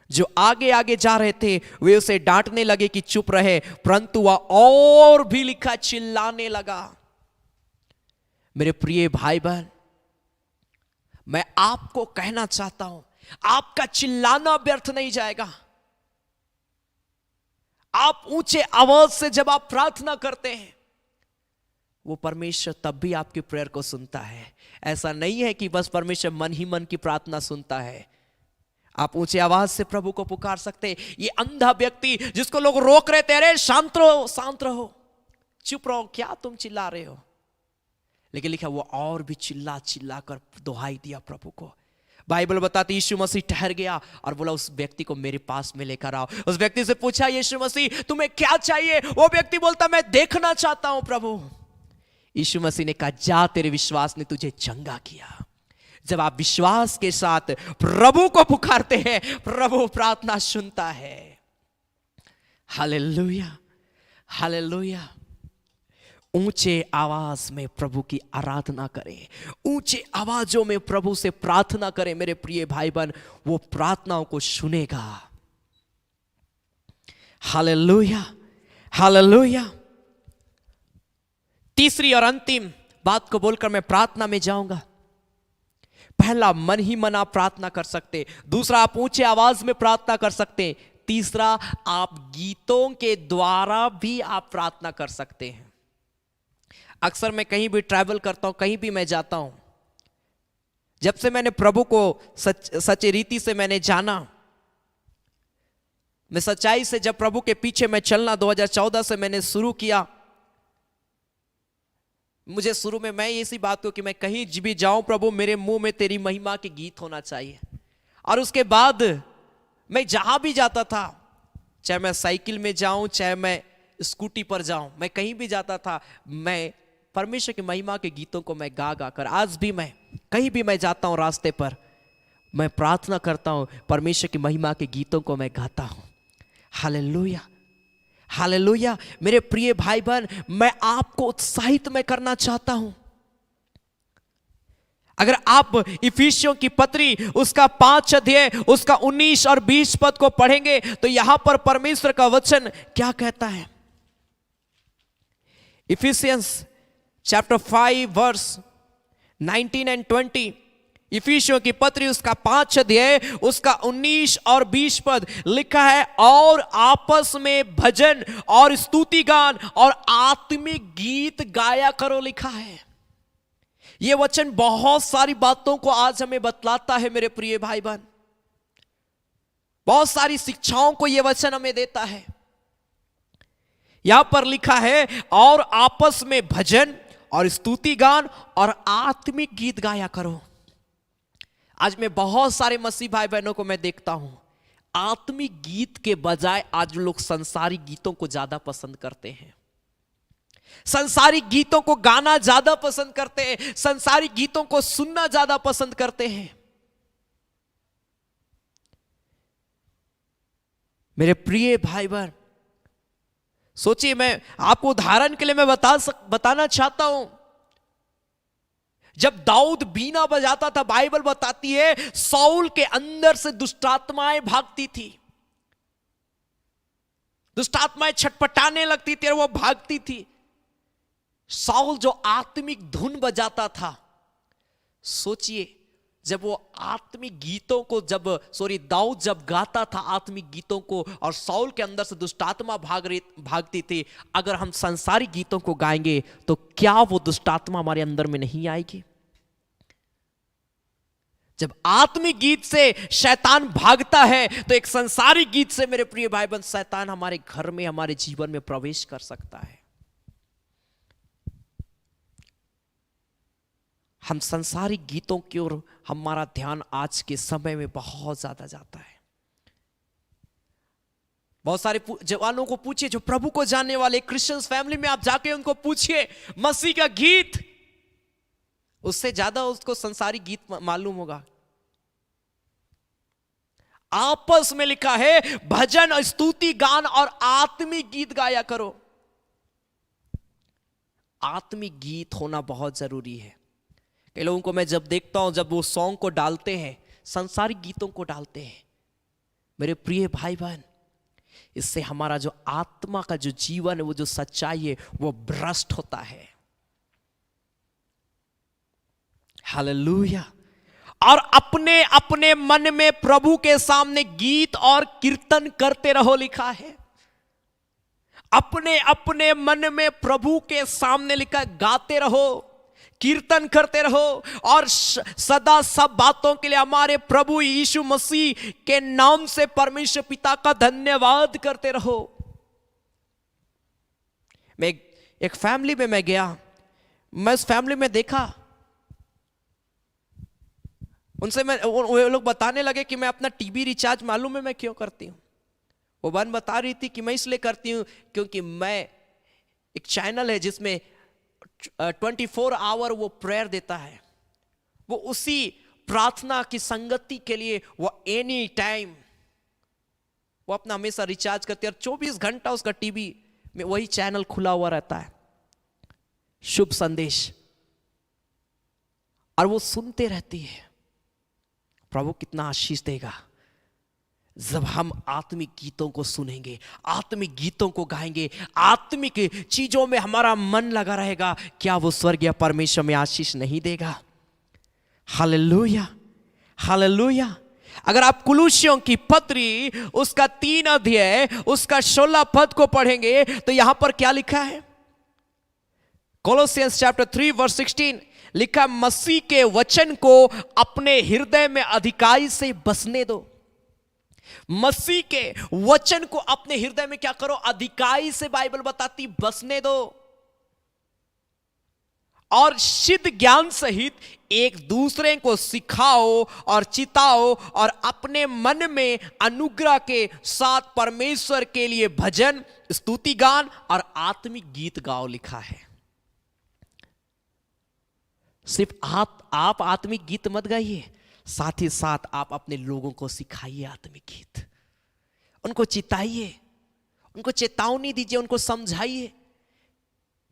जो आगे आगे जा रहे थे वे उसे डांटने लगे कि चुप रहे, परंतु वह और भी लिखा चिल्लाने लगा। मेरे प्रिय भाई बहन, मैं आपको कहना चाहता हूं, आपका चिल्लाना व्यर्थ नहीं जाएगा। आप ऊंचे आवाज से जब आप प्रार्थना करते हैं, वो परमेश्वर तब भी आपकी प्रेयर को सुनता है। ऐसा नहीं है कि बस परमेश्वर मन ही मन की प्रार्थना सुनता है। आप ऊंचे आवाज से प्रभु को पुकार सकते हैं। ये अंधा व्यक्ति जिसको लोग रोक रहे थे, अरे शांत रहो, शांत रहो, चुप रहो, क्या तुम चिल्ला रहे हो, लेकिन लिखा वो और भी चिल्ला चिल्ला कर दुहाई दिया प्रभु को। बाइबल बताती यीशु मसीह ठहर गया और बोला, उस व्यक्ति को मेरे पास में लेकर आओ। उस व्यक्ति से पूछा, यीशु मसीह तुम्हें क्या चाहिए। वो व्यक्ति बोलता, मैं देखना चाहता हूं प्रभु। यीशु मसीह ने कहा, जा, तेरे विश्वास ने तुझे चंगा किया। जब आप विश्वास के साथ प्रभु को पुकारते हैं, प्रभु प्रार्थना सुनता है। Hallelujah, hallelujah. ऊंचे आवाज में प्रभु की आराधना करें, ऊंचे आवाजों में प्रभु से प्रार्थना करें। मेरे प्रिय भाई बहन, वो प्रार्थनाओं को सुनेगा। Hallelujah, hallelujah. तीसरी और अंतिम बात को बोलकर मैं प्रार्थना में जाऊंगा। पहला, मन ही मन आप प्रार्थना कर सकते। दूसरा, आप ऊंचे आवाज में प्रार्थना कर सकते। तीसरा, आप गीतों के द्वारा भी आप प्रार्थना कर सकते हैं। अक्सर मैं कहीं भी ट्रैवल करता हूं, कहीं भी मैं जाता हूं, जब से मैंने प्रभु को सच्चे रीति से मैंने जाना, मैं सच्चाई से जब प्रभु के पीछे मैं चलना 2014 से मैंने शुरू किया, मुझे शुरू में मैं इसी बात को कि मैं कहीं भी जाऊं प्रभु मेरे मुंह में तेरी महिमा के गीत होना चाहिए। और उसके बाद मैं जहां भी जाता था, चाहे मैं साइकिल में जाऊं चाहे मैं स्कूटी पर जाऊं, मैं कहीं भी जाता था, मैं परमेश्वर की महिमा के गीतों को मैं गा गा कर, आज भी मैं कहीं भी मैं जाता हूं रास्ते पर, मैं प्रार्थना करता हूं, परमेश्वर की महिमा के गीतों को मैं गाता हूं। Hallelujah, hallelujah. मेरे प्रिय भाई बहन, मैं आपको उत्साहित मैं करना चाहता हूं। अगर आप इफिसियों की पत्री उसका 5 अध्याय उसका 19 और 20 पद को पढ़ेंगे तो यहां पर परमेश्वर का वचन क्या कहता है। इफिसियंस चैप्टर 5 वर्स 19 एंड 20, इफिसियों की पत्री उसका 5 अध्याय उसका 19 और 20 पद लिखा है, और आपस में भजन और स्तुति गान और आत्मिक गीत गाया करो, लिखा है। यह वचन बहुत सारी बातों को आज हमें बतलाता है मेरे प्रिय भाई बहन, बहुत सारी शिक्षाओं को यह वचन हमें देता है। यहां पर लिखा है, और आपस में भजन और स्तुति गान और आत्मिक गीत गाया करो। आज मैं बहुत सारे मसीह भाई बहनों को मैं देखता हूं, आत्मिक गीत के बजाय आज लोग संसारिक गीतों को ज्यादा पसंद करते हैं, संसारिक गीतों को गाना ज्यादा पसंद करते हैं, संसारिक गीतों को सुनना ज्यादा पसंद करते हैं। मेरे प्रिय भाई बहन, सोचिए, मैं आपको उदाहरण के लिए मैं बताना चाहता हूं, जब दाऊद बीना बजाता था, बाइबल बताती है साउल के अंदर से दुष्टात्माएं भागती थी, दुष्टात्माएं छटपटाने लगती थी और वो भागती थी। साउल जो आत्मिक धुन बजाता था, सोचिए जब वो आत्मिक गीतों को दाऊद जब गाता था आत्मिक गीतों को, और साउल के अंदर से दुष्टात्मा भागती थी, अगर हम संसारिक गीतों को गाएंगे तो क्या वो दुष्टात्मा हमारे अंदर में नहीं आएगी? जब आत्मिक गीत से शैतान भागता है तो एक संसारिक गीत से मेरे प्रिय भाई बहन शैतान हमारे घर में, हमारे जीवन में प्रवेश कर सकता है। हम संसारिक गीतों की ओर हमारा ध्यान आज के समय में बहुत ज्यादा जाता है। बहुत सारे जवानों को पूछिए जो प्रभु को जानने वाले क्रिश्चियंस फैमिली में आप जाके उनको पूछिए मसीह का गीत, उससे ज्यादा उसको संसारिक गीत मालूम होगा। आपस में लिखा है भजन, स्तुति, गान और आत्मिक गीत गाया करो। आत्मिक गीत होना बहुत जरूरी है। कई लोगों को मैं जब देखता हूं, जब वो सॉन्ग को डालते हैं, संसारिक गीतों को डालते हैं, मेरे प्रिय भाई बहन, इससे हमारा जो आत्मा का जो जीवन है, वो जो सच्चाई है, वो भ्रष्ट होता है। हालेलुया। और अपने अपने मन में प्रभु के सामने गीत और कीर्तन करते रहो, लिखा है। अपने अपने मन में प्रभु के सामने लिखा, गाते रहो, कीर्तन करते रहो, और सदा सब बातों के लिए हमारे प्रभु यीशु मसीह के नाम से परमेश्वर पिता का धन्यवाद करते रहो। मैं एक फैमिली में मैं गया, मैं उस फैमिली में देखा, उनसे वो लोग बताने लगे कि मैं अपना टीवी रिचार्ज मालूम है मैं क्यों करती हूं। वो बहन बता रही थी कि मैं इसलिए करती हूं क्योंकि मैं एक चैनल है जिसमें 24 आवर वो प्रेयर देता है, वो उसी प्रार्थना की संगति के लिए वो एनी टाइम वो अपना हमेशा रिचार्ज करती है, और 24 घंटा उसका टीवी में वही चैनल खुला हुआ रहता है, शुभ संदेश, और वो सुनते रहती है। प्रभु कितना आशीष देगा जब हम आत्मिक गीतों को सुनेंगे, आत्मिक गीतों को गाएंगे, आत्मिक चीजों में हमारा मन लगा रहेगा। क्या वो स्वर्गीय परमेश्वर में आशीष नहीं देगा? Hallelujah, hallelujah. अगर आप कुलुस्सियों की पत्री उसका 3 अध्याय उसका 16 पद को पढ़ेंगे तो यहां पर क्या लिखा है? कोलोसियंस चैप्टर 3 वर्स 16 लिखा, मसीह के वचन को अपने हृदय में अधिकाई से बसने दो। मसीह के वचन को अपने हृदय में क्या करो? अधिकाई से बाइबल बताती बसने दो। और सिद्ध ज्ञान सहित एक दूसरे को सिखाओ और चिताओ और अपने मन में अनुग्रह के साथ परमेश्वर के लिए भजन, स्तुति गान और आत्मिक गीत गाओ लिखा है। सिर्फ आप आत्मिक गीत मत गाइए, साथ ही साथ आप अपने लोगों को सिखाइए आत्मिक गीत, उनको चिताइए, उनको चेतावनी दीजिए, उनको समझाइए।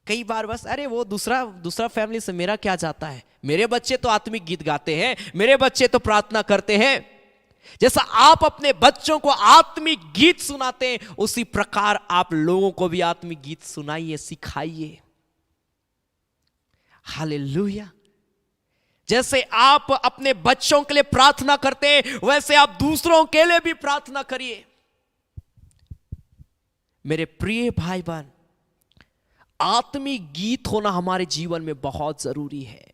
कई बार बस अरे वो दूसरा फैमिली से मेरा क्या जाता है, मेरे बच्चे तो आत्मिक गीत गाते हैं, मेरे बच्चे तो प्रार्थना करते हैं। जैसा आप अपने बच्चों को आत्मिक गीत सुनाते हैं, उसी प्रकार आप लोगों को भी आत्मिक गीत सुनाइए, सिखाइए। हालेलुया। जैसे आप अपने बच्चों के लिए प्रार्थना करते हैं, वैसे आप दूसरों के लिए भी प्रार्थना करिए। मेरे प्रिय भाई बहन, आत्मिक गीत होना हमारे जीवन में बहुत जरूरी है।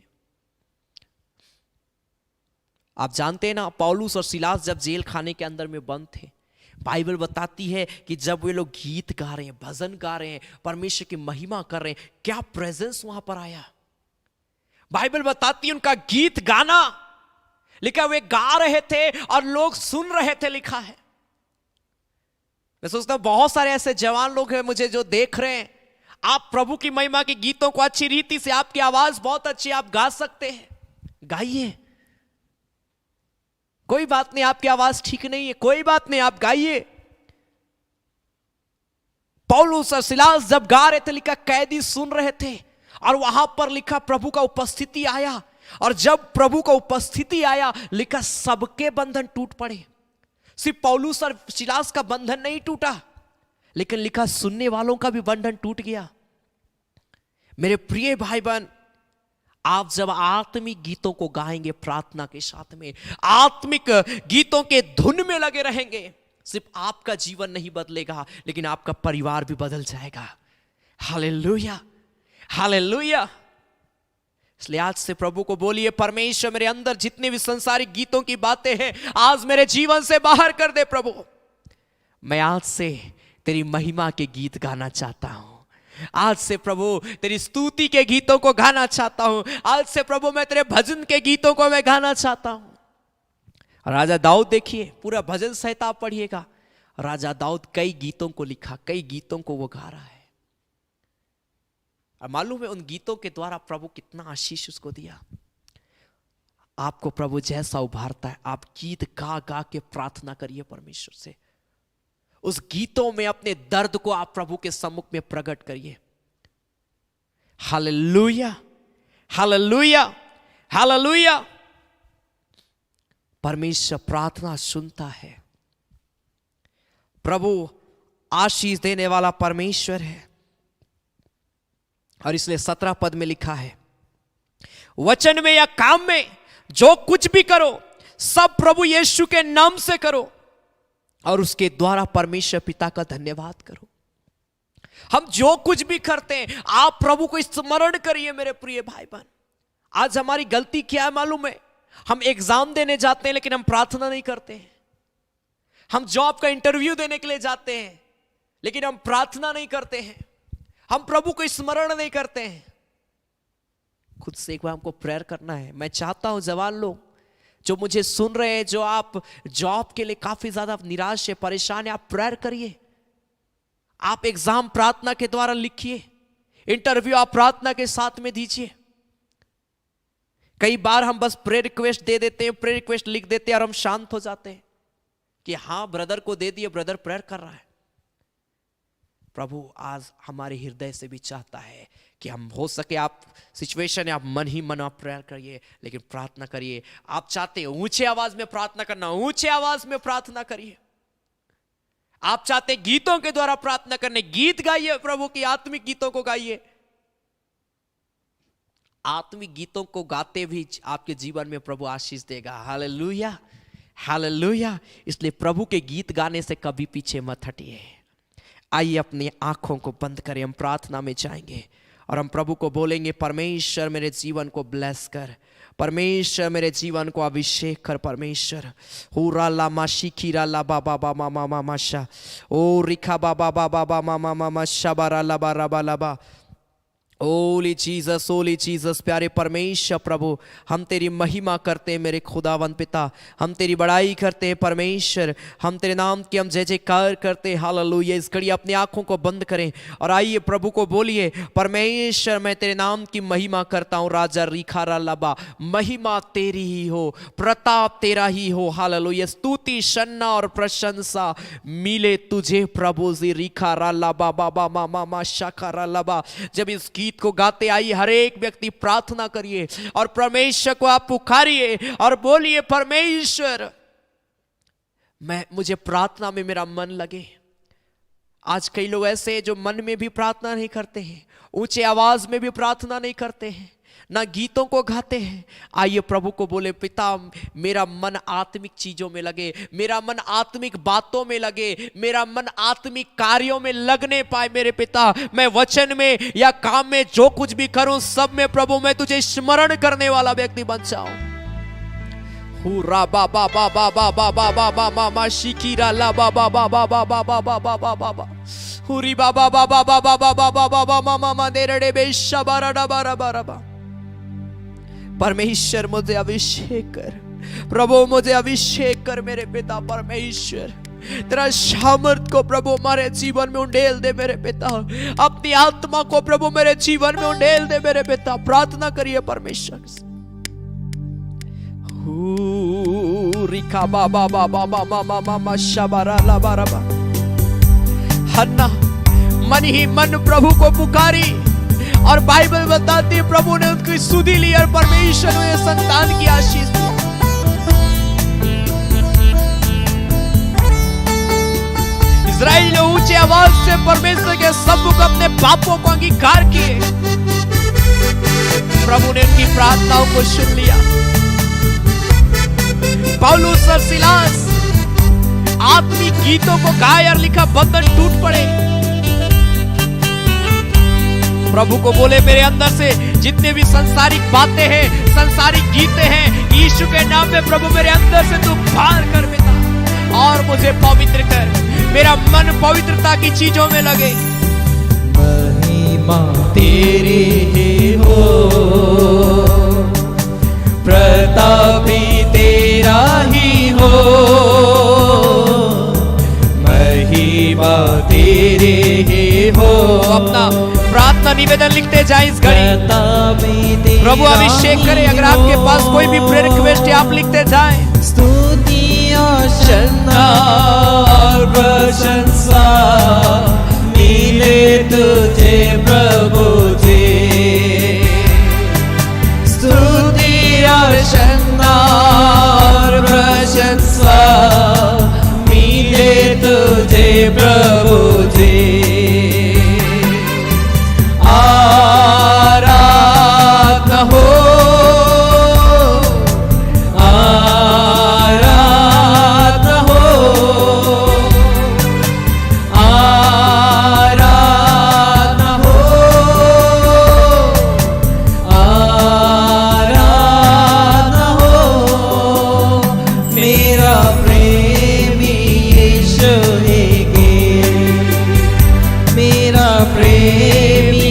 आप जानते हैं ना, पौलुस और सिलास जब जेल खाने के अंदर में बंद थे, बाइबल बताती है कि जब वे लोग गीत गा रहे हैं, भजन गा रहे हैं, परमेश्वर की महिमा कर रहे हैं, क्या प्रेजेंस वहां पर आया। बाइबल बताती है उनका गीत गाना, लिखा वे गा रहे थे और लोग सुन रहे थे, लिखा है। मैं सोचता हूं बहुत सारे ऐसे जवान लोग हैं मुझे जो देख रहे हैं, आप प्रभु की महिमा के गीतों को अच्छी रीति से, आपकी आवाज बहुत अच्छी, आप गा सकते हैं, गाइए। कोई बात नहीं, आपकी आवाज ठीक नहीं है, कोई बात नहीं, आप गाइए। पौलुस और सिलास जब गा रहे थे, लिखा कैदी सुन रहे थे, और वहां पर लिखा प्रभु का उपस्थिति आया, और जब प्रभु का उपस्थिति आया, लिखा सबके बंधन टूट पड़े। सिर्फ पौलुस और सिलास का बंधन नहीं टूटा, लेकिन लिखा सुनने वालों का भी बंधन टूट गया। मेरे प्रिय भाई बहन, आप जब आत्मिक गीतों को गाएंगे, प्रार्थना के साथ में आत्मिक गीतों के धुन में लगे रहेंगे, सिर्फ आपका जीवन नहीं बदलेगा, लेकिन आपका परिवार भी बदल जाएगा। Hallelujah, hallelujah. इसलिए आज से प्रभु को बोलिए, परमेश्वर मेरे अंदर जितने भी संसारिक गीतों की बातें हैं, आज मेरे जीवन से बाहर कर दे प्रभु। मैं आज से तेरी महिमा के गीत गाना चाहता हूं। आज से प्रभु तेरी स्तुति के गीतों को गाना चाहता हूं। आज से प्रभु मैं तेरे भजन के गीतों को मैं गाना चाहता हूं। राजा दाऊद देखिए, पूरा भजन संहिता पढ़िएगा, राजा दाऊद कई गीतों को लिखा, कई गीतों को वो गा रहा है। और मालूम है उन गीतों के द्वारा प्रभु कितना आशीष उसको दिया। आपको प्रभु जैसा उभारता है, आप गीत गा गा के प्रार्थना करिए परमेश्वर से। उस गीतों में अपने दर्द को आप प्रभु के सम्मुख में प्रकट करिए। Hallelujah, hallelujah, hallelujah. परमेश्वर प्रार्थना सुनता है। प्रभु आशीष देने वाला परमेश्वर है। और इसलिए 17 पद में लिखा है, वचन में या काम में जो कुछ भी करो, सब प्रभु यीशु के नाम से करो और उसके द्वारा परमेश्वर पिता का धन्यवाद करो। हम जो कुछ भी करते हैं, आप प्रभु को स्मरण करिए। मेरे प्रिय भाई बहन, आज हमारी गलती क्या है मालूम है? हम एग्जाम देने जाते हैं लेकिन हम प्रार्थना नहीं करते हैं। हम जॉब का इंटरव्यू देने के लिए जाते हैं लेकिन हम प्रार्थना नहीं करते हैं। हम प्रभु को स्मरण नहीं करते हैं। खुद से एक बार हमको प्रेयर करना है। मैं चाहता हूं जवान लोग जो मुझे सुन रहे हैं, जो आप जॉब के लिए काफी ज्यादा निराश है, परेशान है, आप प्रेयर करिए। आप एग्जाम प्रार्थना के द्वारा लिखिए, इंटरव्यू आप प्रार्थना के साथ में दीजिए। कई बार हम बस प्रेयर रिक्वेस्ट दे देते हैं, प्रेयर रिक्वेस्ट लिख देते हैं और हम शांत हो जाते हैं कि हाँ ब्रदर को दे दिए, ब्रदर प्रेयर कर रहा है। प्रभु आज हमारे हृदय से भी चाहता है कि हम हो सके, आप सिचुएशन है, आप मन ही मन आप प्रेयर करिए, लेकिन प्रार्थना करिए। आप चाहते हैं ऊंचे आवाज में प्रार्थना करना, ऊंचे आवाज में प्रार्थना करिए। आप चाहते हैं गीतों के द्वारा प्रार्थना करने, गीत गाइए, प्रभु की आत्मिक गीतों को गाइए। आत्मिक गीतों को गाते भी आपके जीवन में प्रभु आशीष देगा। Hallelujah, hallelujah. इसलिए प्रभु के गीत गाने से कभी पीछे मत हटिए। आइए अपनी आंखों को बंद करें, हम प्रार्थना में जाएंगे और हम प्रभु को बोलेंगे, परमेश्वर मेरे जीवन को ब्लेस कर, परमेश्वर मेरे जीवन को अभिषेक कर। परमेश्वर हुरा लामा शिखीरा ला बाबा बामा मामा माशा ओ रिखा बाबा बाबा बामा मामा माशा बारा ला बारा बाला बा ओली जीसस प्यारे परमेश्वर प्रभु, हम तेरी महिमा करते हैं मेरे खुदावन पिता, हम तेरी बड़ाई करते हैं परमेश्वर, हम तेरे नाम की हम जय जयकार करते हैं। हालेलुया। इस घड़ी अपनी आंखों को बंद करें और आइए प्रभु को बोलिए, परमेश्वर मैं तेरे नाम की महिमा करता हूँ। राजा रिखारा लबा, महिमा तेरी ही हो, प्रताप तेरा ही हो। हालेलुया। स्तुति शन्ना और प्रशंसा मिले तुझे प्रभु जी। रिखारा लबा बाबा मामा मा शाखारा लबा। जब इस गीत को गाते आइए हर एक व्यक्ति प्रार्थना करिए और परमेश्वर को आप पुकारिए और बोलिए, परमेश्वर मुझे प्रार्थना में मेरा मन लगे। आज कई लोग ऐसे हैं जो मन में भी प्रार्थना नहीं करते हैं, ऊंचे आवाज में भी प्रार्थना नहीं करते हैं, ना गीतों को गाते हैं। आइए प्रभु को बोले, पिता मेरा मन आत्मिक चीजों में लगे, मेरा मन आत्मिक बातों में लगे, मेरा मन आत्मिक कार्यों में लगने पाए। मेरे पिता, मैं वचन में या काम में जो कुछ भी करूं सब में प्रभु मैं तुझे स्मरण करने वाला व्यक्ति बन जाऊं। हुरा बा बा बा बा बा बा बा बा बा मा मा शिकीरा ला बा बा बा बा बा बा बा बा बा बा बा हुरी बा बा बा बा बा बा बा बा बा बा बा मा मा मा देरड़े बेशा बारा डा बारा बारा बा। परमेश्वर मुझे अभिषेक कर, प्रभु मुझे अभिषेक कर मेरे पिता। परमेश्वर तेरा सामर्थ को प्रभु हमारे जीवन में उंडेल दे मेरे पिता, अपनी आत्मा को प्रभु मेरे जीवन में उंडेल दे मेरे पिता। प्रार्थना करिए परमेश्वर से। रिका बाबा बाबा मामा मामा शबारा ला बारा बा। हन्ना मन ही मन प्रभु को पुकारी और बाइबल बताती है प्रभु ने उनकी सुधि ली और परमेश्वर ने संतान की आशीष दी। इस्राएल ने ऊंचे आवाज से परमेश्वर के सम्मुख अपने पापों को अंगीकार किए। प्रभु ने उनकी प्रार्थनाओं को सुन लिया। पौलुस और सिलास आत्मिक गीतों को गाए और लिखा, बंधन टूट पड़े। प्रभु को बोले, मेरे अंदर से जितने भी संसारिक बातें हैं, संसारिक गीतें हैं, यीशु के नाम में प्रभु मेरे अंदर से तू बाहर कर बेटा और मुझे पवित्र कर। मेरा मन पवित्रता की चीजों में लगे। महिमा तेरी ही हो, प्रताप भी तेरा ही हो, महिमा तेरे ही हो। अपना प्रार्थना निवेदन लिखते जाए इस घड़ी। प्रभु अभिषेक करे। अगर आपके पास कोई भी प्रेयर रिक्वेस्ट है आप लिखते जाएं। स्तुति और शन्ना और प्रशंसा मिले तुझे प्रभु जी। स्तुति और शन्ना और प्रशंसा मिले तुझे प्रभु जी। आराधना हो, आराधना हो, आराधना हो, आराधना हो। मेरा प्रेमी यीशु है गे, मेरा प्रेमी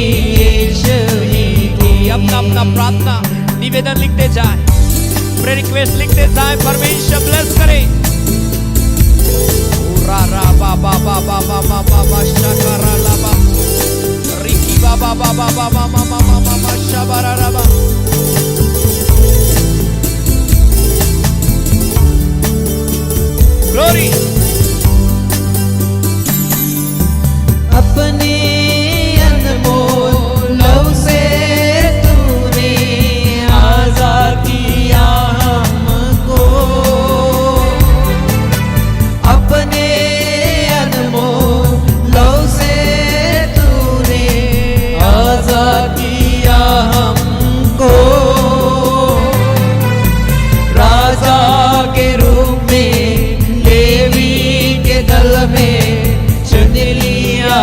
अपना अपना प्रार्थना निवेदन लिखते जाए, प्रेयर रिक्वेस्ट लिखते जाए। परमेश्वर ब्लेस करे। रा रा बा बा बा बा बा बा बा बा शाकारा ला बा रिकी बा बा बा बा बा बा मा मा मा मा मा शाबारा रा बा। ग्लोरी। अपने अनमोल लव से तूने आजाद किया हमको, अपने अनमोल लव से तूने आजाद किया हमको। राजा के रूप में लेवी के दल में चुन लिया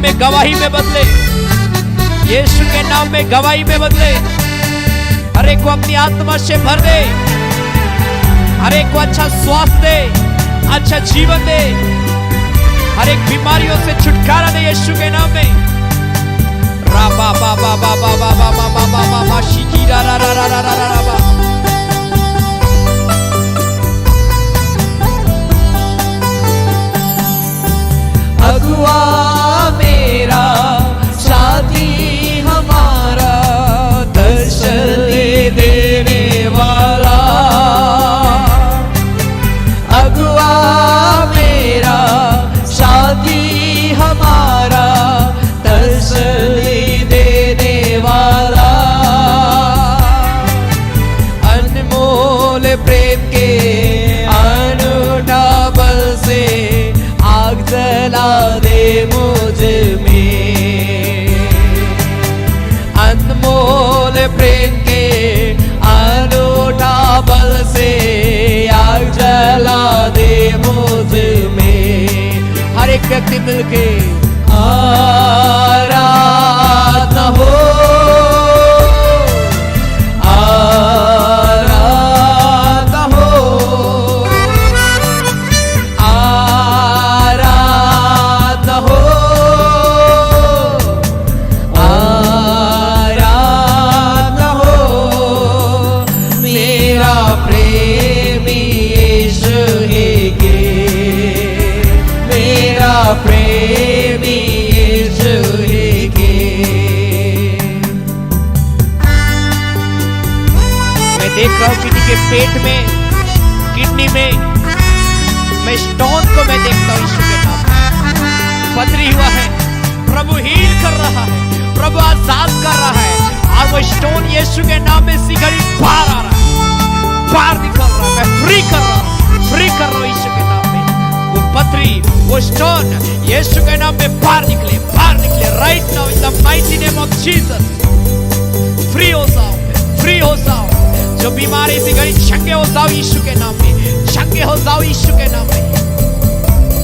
में गवाही में बदले, यीशु के नाम में गवाही में बदले। हर एक को अपनी आत्मा से भर दे, हर एक को अच्छा स्वास्थ्य दे, अच्छा जीवन दे, हर एक बीमारियों से छुटकारा दे यीशु के नाम में। रा बा बा बा बा बा बा बा बा बा बा बा बा शिकी रा रा रा रा रा रा रा बा। अगुआ मेरा साथी हमारा, दर्शन देने वाला। अगुआ मेरा साथी हमारा, दर्शन देने वाला। अनमोल प्रेम के अनूठा बल से आग जला दे मुझ में। अनमोल प्रेम के अनूठा बल से आग जला दे मुझ में। हर एक व्यक्ति मिलके आराधना हो, प्रेमी यीशु ही के। मैं देख रहा हूं किसी के पेट में, किडनी में, मैं स्टोन को मैं देखता हूं यीशु के नाम में। पथरी हुआ है, प्रभु हील कर रहा है, प्रभु आजाद कर रहा है, और वो स्टोन यीशु के नाम में इसी घड़ी बाहर आ रहा है, बाहर निकल रहा है। मैं फ्री कर रहा हूं, फ्री कर रहा हूं यीशु के नाम में। वो पथरी, वो स्टोन यीशु के नाम में बाहर निकले, बाहर निकले right now in the mighty name of Jesus. Free हो जाओ, फ्री हो जाओ। जो बीमारी से घड़ी चंगे हो जाओ यीशु के नाम में, चंगे हो जाओ यीशु के नाम में।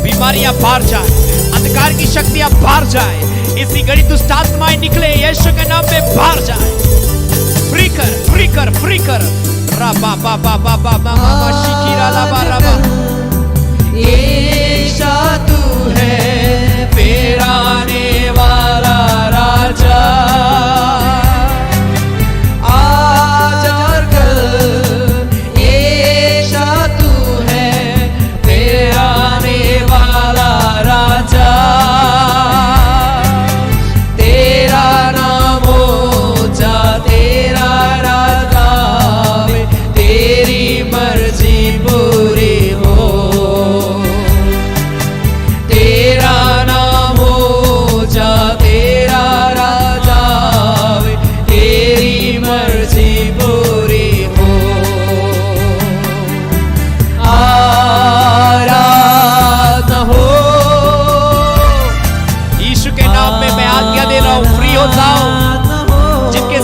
बीमारियां बाहर जाए, अंधकार की शक्तियां बाहर जाए, इसी घड़ी दुष्ट आत्माएं निकले यीशु के नाम में बाहर जाए। फ्री कर, फ्री कर, फ्री कर। रा बा बा बा बा बा बा बा शिकीरा ला बा रा बा। यीशु तू है फिर आने वाला राजा, आज और कल। यीशु तू है फिर आने वाला राजा। तेरा नाम ऊंचा, तेरा राजा, तेरी मर्जी पूरी हो।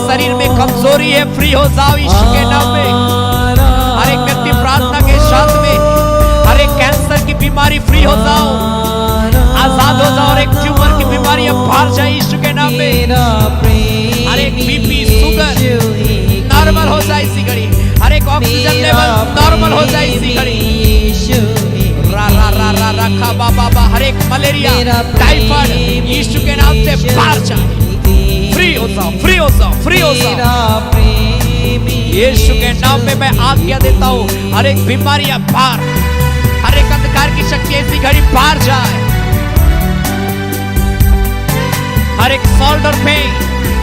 शरीर में कमजोरी है, फ्री हो जाओ यीशु के नाम में। हर एक व्यक्ति प्रार्थना के साथ में, हर एक कैंसर की बीमारी फ्री हो जाओ, आजाद हो जाओ। और एक ट्यूमर की बीमारी अब बाहर जाए यीशु के नाम में। हर एक बीपी, शुगर नॉर्मल हो जाए इसी घड़ी। हर एक ऑक्सीजन लेवल नॉर्मल हो जाए इसी घड़ी। रा रा रा रा रा खा बा बा बा। हर एक मलेरिया, टाइफाइड यीशु के नाम से बाहर जाए। फ्री हो जाओ, फ्री हो जाओ, फ्री हो जाओ यीशु के नाम में। मैं आज्ञा देता हूँ हर एक बीमारियां बाहर, हर एक अंधकार की शक्ति ऐसी घड़ी बाहर जाए। हर एक शोल्डर पेन,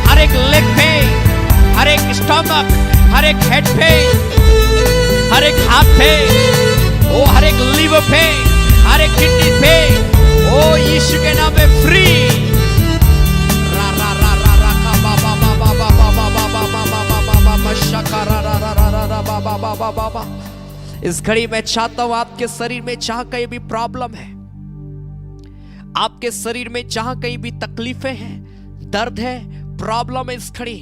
हर एक लेग पेन, हर एक स्टमक, हर एक हेड पेन, हर एक हाथ पेन, ओ हर एक लीवर पेन, हर एक किडनी पेन, ओ यीशु के नाम में फ्री। इस घड़ी में चाहता हूं आपके शरीर में जहां कहीं भी प्रॉब्लम है, आपके शरीर में जहां कहीं भी तकलीफें हैं, दर्द है, प्रॉब्लम है, इस घड़ी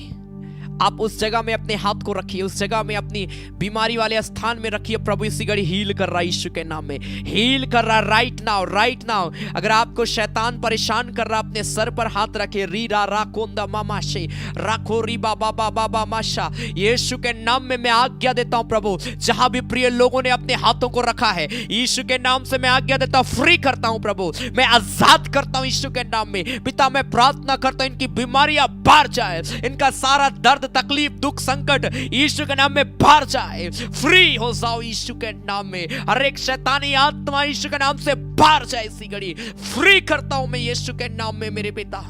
आप उस जगह में अपने हाथ को रखिए, उस जगह में अपनी बीमारी वाले स्थान में रखिए। प्रभु इसी घड़ी हील कर रहा है, यीशु के नाम में हील कर रहा है राइट नाउ, राइट नाउ। अगर आपको शैतान परेशान कर रहा, अपने सर पर हाथ रखे, री रा रा कोंदा मामा शे राखो री बाबा बाबा बामाशा, यीशु के नाम में मैं आज्ञा देता हूं प्रभु, जहां भी प्रिय लोगों ने अपने हाथों को रखा है, यीशु के नाम से मैं आज्ञा देता हूं, फ्री करता हूं प्रभु, मैं आजाद करता हूं यीशु के नाम में। पिता मैं प्रार्थना करता हूं इनकी बीमारियां बाहर जाए, इनका सारा दर्द तकलीफ दुख संकट यीशु के नाम में बाहर जाए, फ्री हो जाओ यीशु के नाम में। हर एक शैतानी आत्मा यीशु के नाम से बाहर जाए, इसी घड़ी फ्री करता हूं मैं यीशु के नाम में। मेरे पिता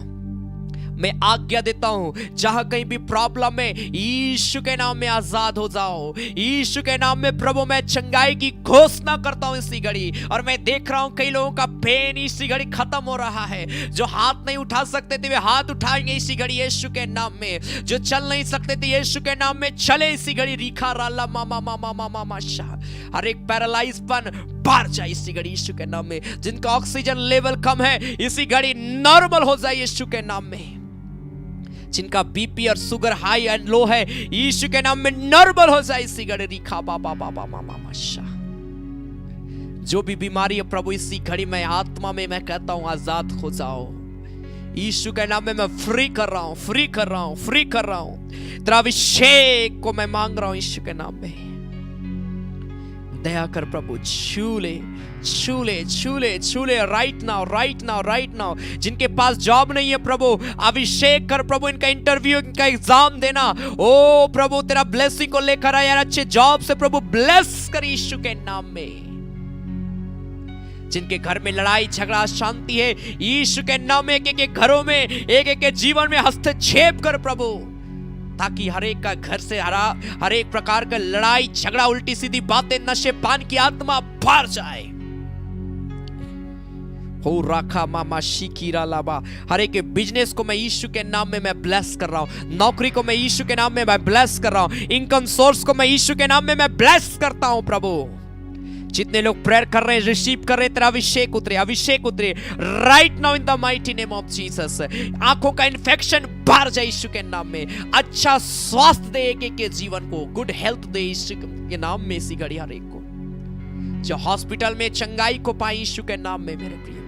मैं आज्ञा देता हूं, जहां कहीं भी प्रॉब्लम है, यीशु के नाम में आजाद हो जाओ, यीशु के नाम में प्रभु मैं चंगाई की घोषणा करता हूं इसी घड़ी। और मैं देख रहा हूं कई लोगों का पेन इसी घड़ी खत्म हो रहा है, जो हाथ नहीं उठा सकते थे वे हाथ उठाएंगे इसी घड़ी यीशु के नाम में, जो चल नहीं सकते थे यीशु के नाम में चले इसी घड़ी। रिखा राला मामा मामा मामा माशा, हर एक पैरालाइज पन बाहर जाए इसी घड़ी यीशु के नाम में। जिनका ऑक्सीजन लेवल कम है इसी घड़ी नॉर्मल हो जाए यीशु के नाम में। जिनका बीपी और शुगर हाई एंड लो है यीशु के नाम में नॉर्मल हो जाए इसी घड़ी। रिखा बाबा बाबा मामा माशा, जो भी बीमारी है प्रभु इसी घड़ी में आत्मा में मैं कहता हूं आजाद हो जाओ यीशु के नाम में। मैं फ्री कर रहा हूं, फ्री कर रहा हूं, फ्री कर रहा हूं। तेरा अभिषेक को मैं मांग रहा हूं यीशु के नाम में। दया कर प्रभु, छू ले छू ले छू ले छू ले right now, right now, right now. जिनके पास जॉब नहीं है प्रभु अभिषेक कर प्रभु, इनका इंटरव्यू इनका एग्जाम देना। ओ प्रभु तेरा ब्लेसिंग को लेकर आया यार, अच्छे जॉब से प्रभु ब्लेस कर यीशु के नाम में। जिनके घर में लड़ाई झगड़ा शांति है यीशु के नाम में, एक एक घरों में एक एक के जीवन में हस्तक्षेप कर प्रभु, ताकि हर एक का घर से हर एक प्रकार का लड़ाई झगड़ा उल्टी सीधी बातें नशे पान की आत्मा बाहर जाए। हो राखा मामा शिकीरा लाबा, हर एक बिजनेस को मैं यीशु के नाम में मैं ब्लेस कर रहा हूं, नौकरी को मैं यीशु के नाम में मैं ब्लेस कर रहा हूं, इनकम सोर्स को मैं यीशु के नाम में मैं ब्लेस करता हूं प्रभु। जितने लोग प्रेयर कर रहे हैं रिसीव कर रहे हैं, तेरा अभिषेक उतरे, अभिषेक उतरे right now in the mighty name of Jesus. आंखों का इन्फेक्शन बाहर जाए यीशु के नाम में, अच्छा स्वास्थ्य दे एक एक के जीवन को, गुड हेल्थ दे यीशु के नाम में इसी घड़ी हर एक को, जो हॉस्पिटल में चंगाई को पाए यीशु के नाम में। मेरे प्रिय भाई,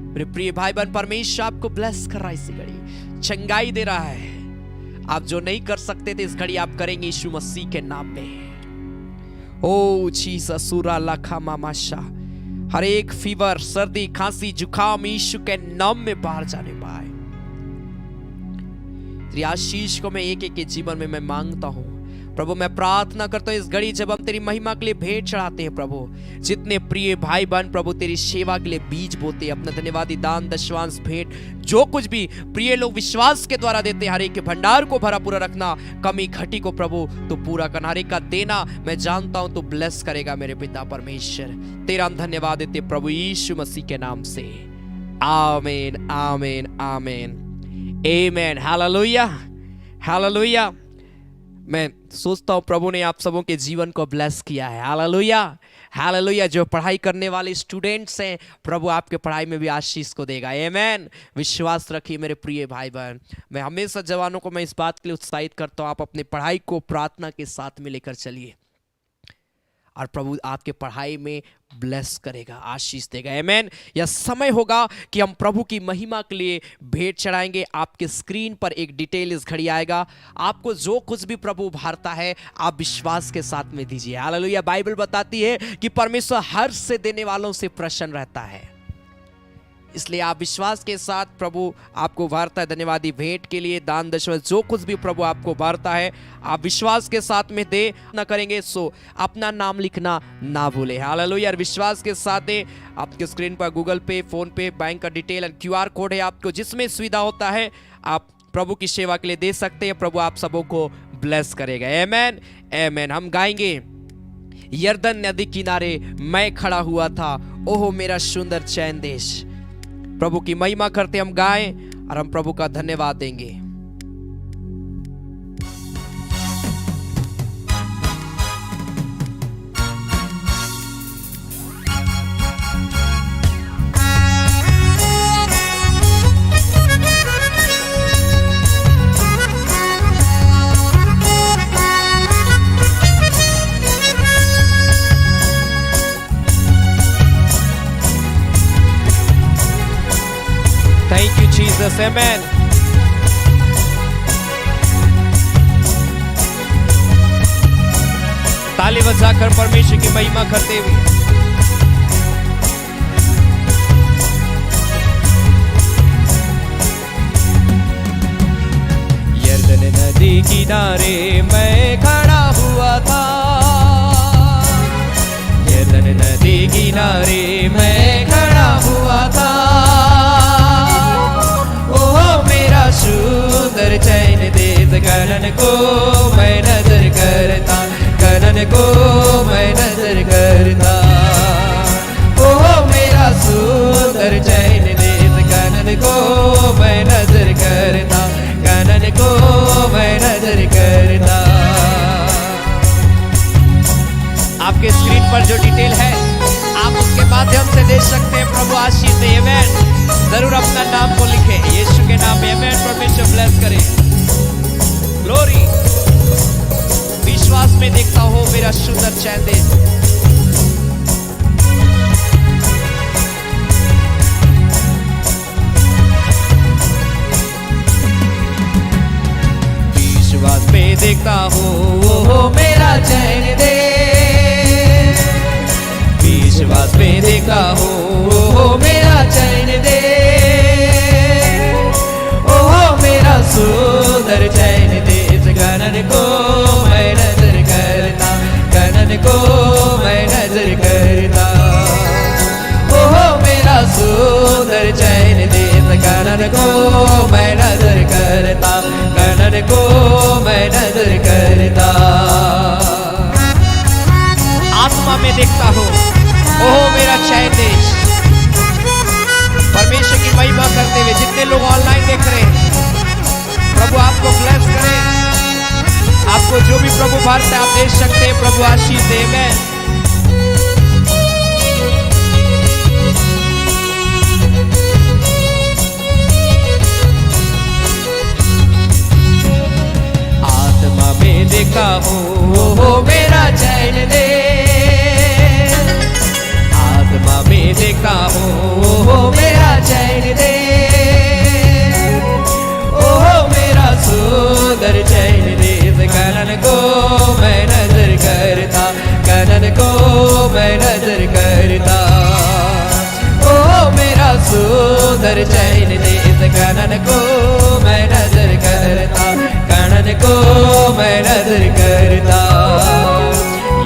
मेरे प्रिय भाई बहन, परमेश्वर आपको ब्लेस कर रहा है इसी घड़ी, चंगाई दे रहा है। आप जो नहीं कर सकते थे इस घड़ी आप करेंगे यीशु मसीह के नाम में। ओ जीसस सूरा लखा मामाशा, हर एक फीवर सर्दी खांसी जुकाम यीशु के नाम में बाहर जाने पाए। तेरी आशीष को मैं एक एक के जीवन में मैं मांगता हूं प्रभु। मैं प्रार्थना करता हूं इस घड़ी जब हम तेरी महिमा के लिए भेंट चढ़ाते हैं प्रभु, जितने प्रिय भाई बहन प्रभु तेरी सेवा के लिए बीज बोते, अपना धन्यवादी दान दशवांश भेंट जो कुछ भी प्रिय लोग विश्वास के द्वारा देते, हर एक के भंडार को भरा पूरा रखना, कमी घटी को प्रभु तो पूरा करना, हर एक का देना मैं जानता हूं तो ब्लेस करेगा मेरे पिता परमेश्वर। तेरा हम धन्यवाद देते प्रभु यीशु मसीह के नाम से, आमीन आमीन आमीन आमीन। Hallelujah hallelujah. मैं सोचता हूं प्रभु ने आप सबों के जीवन को ब्लेस किया है। Hallelujah hallelujah. जो पढ़ाई करने वाले स्टूडेंट्स हैं प्रभु आपके पढ़ाई में भी आशीष को देगा। आमीन। विश्वास रखिए मेरे प्रिय भाई बहन। मैं हमेशा जवानों को मैं इस बात के लिए उत्साहित करता हूं, आप अपनी पढ़ाई को प्रार्थना के साथ में लेकर चलिए और प्रभु आपके पढ़ाई में ब्लेस करेगा, आशीष देगा। आमीन। यह समय होगा कि हम प्रभु की महिमा के लिए भेंट चढ़ाएंगे। आपके स्क्रीन पर एक डिटेल इस घड़ी आएगा, आपको जो कुछ भी प्रभु उभारता है आप विश्वास के साथ में दीजिए। हालेलुया। बाइबल बताती है कि परमेश्वर हर से देने वालों से प्रसन्न रहता है, इसलिए आप विश्वास के साथ प्रभु आपको उभारता है। धन्यवादी भेंट के लिए दान दशवांश जो कुछ भी प्रभु आपको उभारता है आप विश्वास के साथ में दे ना करेंगे, सो अपना नाम लिखना ना भूले। हालेलुया। विश्वास के साथ दे। आपके स्क्रीन पर गूगल पे, फोन पे, बैंक का डिटेल एंड QR कोड है, आपको जिसमें सुविधा होता है आप प्रभु की सेवा के लिए दे सकते हैं। प्रभु आप सबों को ब्लेस करेगा। आमीन आमीन। हम गाएंगे, यरदन नदी किनारे मैं खड़ा हुआ था, ओहो मेरा सुंदर चैन देश। प्रभु की महिमा करते हम गाएं और हम प्रभु का धन्यवाद देंगे। जीसस, आमेन। ताली बजाकर परमेश्वर की महिमा करते हुए यरदन नदी किनारे मैं खड़ा हुआ था, यरदन नदी किनारे मैं खड़ा हुआ था। ओह मेरा सुंदर चैन देत कनन को मैं नजर करता, कनन को मैं नजर करता। ओह मेरा सुंदर चैन देत कनन को मैं नजर करता, कनन को मैं नजर करता। आपके स्क्रीन पर जो डिटेल है आप उसके माध्यम से देख सकते हैं। प्रभु आशीष दे, आमेन। जरूर अपना नाम को लिखें, यीशु के नाम में, आमेन। परमेश्वर ब्लेस करे, ग्लोरी। विश्वास में देखता हो मेरा सुंदर चैन दे। विश्वास में देखता हो मेरा चैन दे, विश्वास में देखता हो मेरा चैन दे। ओह मेरा सुंदर चैन दे, कनन को मैं नजर करता, कनन को मैं नजर करता। ओह मेरा सुंदर चैन दे, कनन को मैं नजर करता, कनन को मैं नजर करता। आत्मा में देखता हो, ओह मेरा चैन दे। परमेश्वर की महिमा करते हुए जितने लोग ऑनलाइन देख रहे हैं, प्रभु आपको ब्लेस करे। आपको जो भी प्रभु भारत आप देख सकते हैं, प्रभु आशीष दे, आमेन। आत्मा में देखा हो मेरा चैन दे, आत्मा में देखा हो मेरा चैन दे। ओह मेरा सुंदर चैन दे, कनन को मैं नजर करता, कनन को मैं नजर करता। ओह मेरा सुंदर चैन दे, कनन को मैं नजर करता, कनन को मैं नजर करता।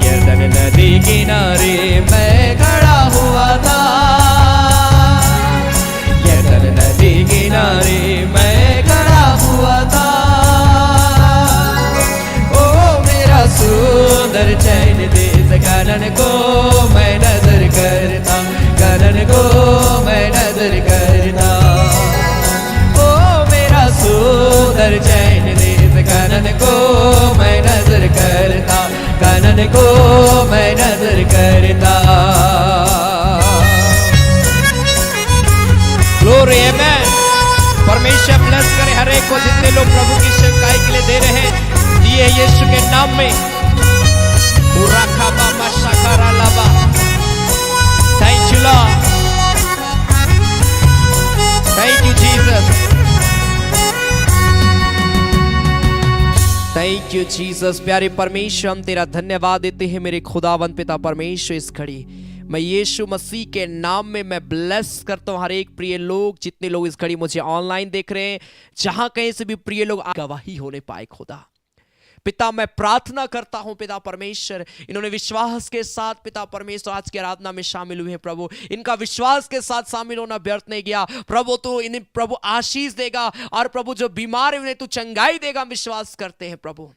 यरदन नदी किनारे मैं खड़ा हुआ था, यरदन नदी किनारे मैं खड़ा हुआ था। सुंदर चैन दे, कनन को मैं नजर करता, कनन को मैं नजर करता। ओ मेरा सुंदर चैन दे, कनन को मैं नजर करता, कनन को मैं नजर करता। ग्लोरी, आमेन। परमेश्वर ब्लेस करे हर एक को, जितने लोग प्रभु की सेवकाई के लिए दे रहे हैं, दिए यीशु के नाम में। Thank you Lord, thank you Jesus, thank you Jesus. प्यारे परमेश्वर, हम तेरा धन्यवाद देते हैं मेरे खुदावंद पिता परमेश्वर। इस घड़ी मैं यीशु मसीह के नाम में मैं ब्लेस करता हूँ हर एक प्रिय लोग, जितने लोग इस घड़ी मुझे ऑनलाइन देख रहे हैं, जहां कहीं से भी प्रिय लोग गवाही होने पाए। खुदा पिता, मैं प्रार्थना करता हूं पिता परमेश्वर, इन्होंने विश्वास के साथ पिता परमेश्वर आज की आराधना में शामिल हुए हैं। प्रभु, इनका विश्वास के साथ शामिल होना व्यर्थ नहीं गया। प्रभु, तो इन्हें प्रभु आशीष देगा, और प्रभु जो बीमार है उन्हें तू चंगाई देगा, विश्वास करते हैं। प्रभु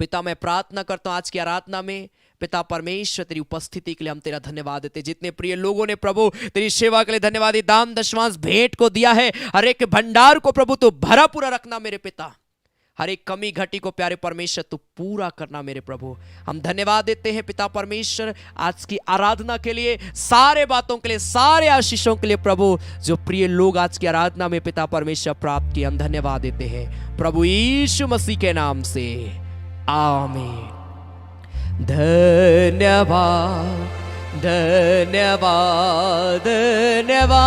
पिता, मैं प्रार्थना करता हूं आज की आराधना में पिता परमेश्वर तेरी उपस्थिति के लिए हम तेरा धन्यवाद देते। जितने प्रिय लोगों ने प्रभु तेरी सेवा के लिए धन्यवाद, दान दशमांश भेंट को दिया है, हर एक भंडार को प्रभु तो भरा पूरा रखना मेरे पिता। हर एक कमी घटी को प्यारे परमेश्वर तू पूरा करना मेरे प्रभु। हम धन्यवाद देते हैं पिता परमेश्वर आज की आराधना के लिए, सारे बातों के लिए, सारे आशीषों के लिए प्रभु, जो प्रिय लोग आज की आराधना में पिता परमेश्वर प्राप्त किए, हम धन्यवाद देते हैं प्रभु यीशु मसीह के नाम से, आमीन। धन्यवाद धन्यवाद धन्यवाद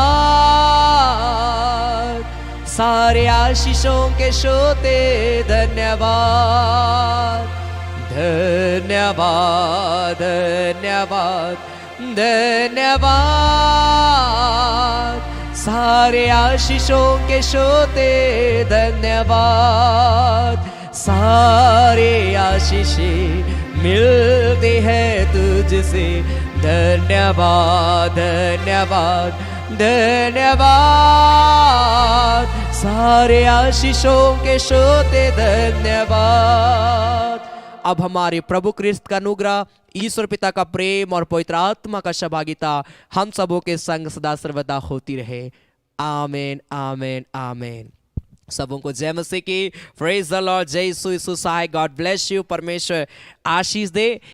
सारे आशीषों के श्रोते धन्यवाद धन्यवाद धन्यवाद धन्यवाद सारे आशीषों के श्रोते धन्यवाद सारे आशीषें मिलती है तुझसे धन्यवाद धन्यवाद धन्यवाद सारे आशीषों के श्रोते धन्यवाद। अब हमारे प्रभु क्रिस्त का अनुग्रह, ईश्वर पिता का प्रेम और पवित्र आत्मा का सहभागिता हम सबों के संग सदा सर्वदा होती रहे। आमीन आमीन आमीन। सबों को जय मसीह की। Praise the Lord. जय यीशु। यीशु सहाय। God bless you. परमेश्वर आशीष दे।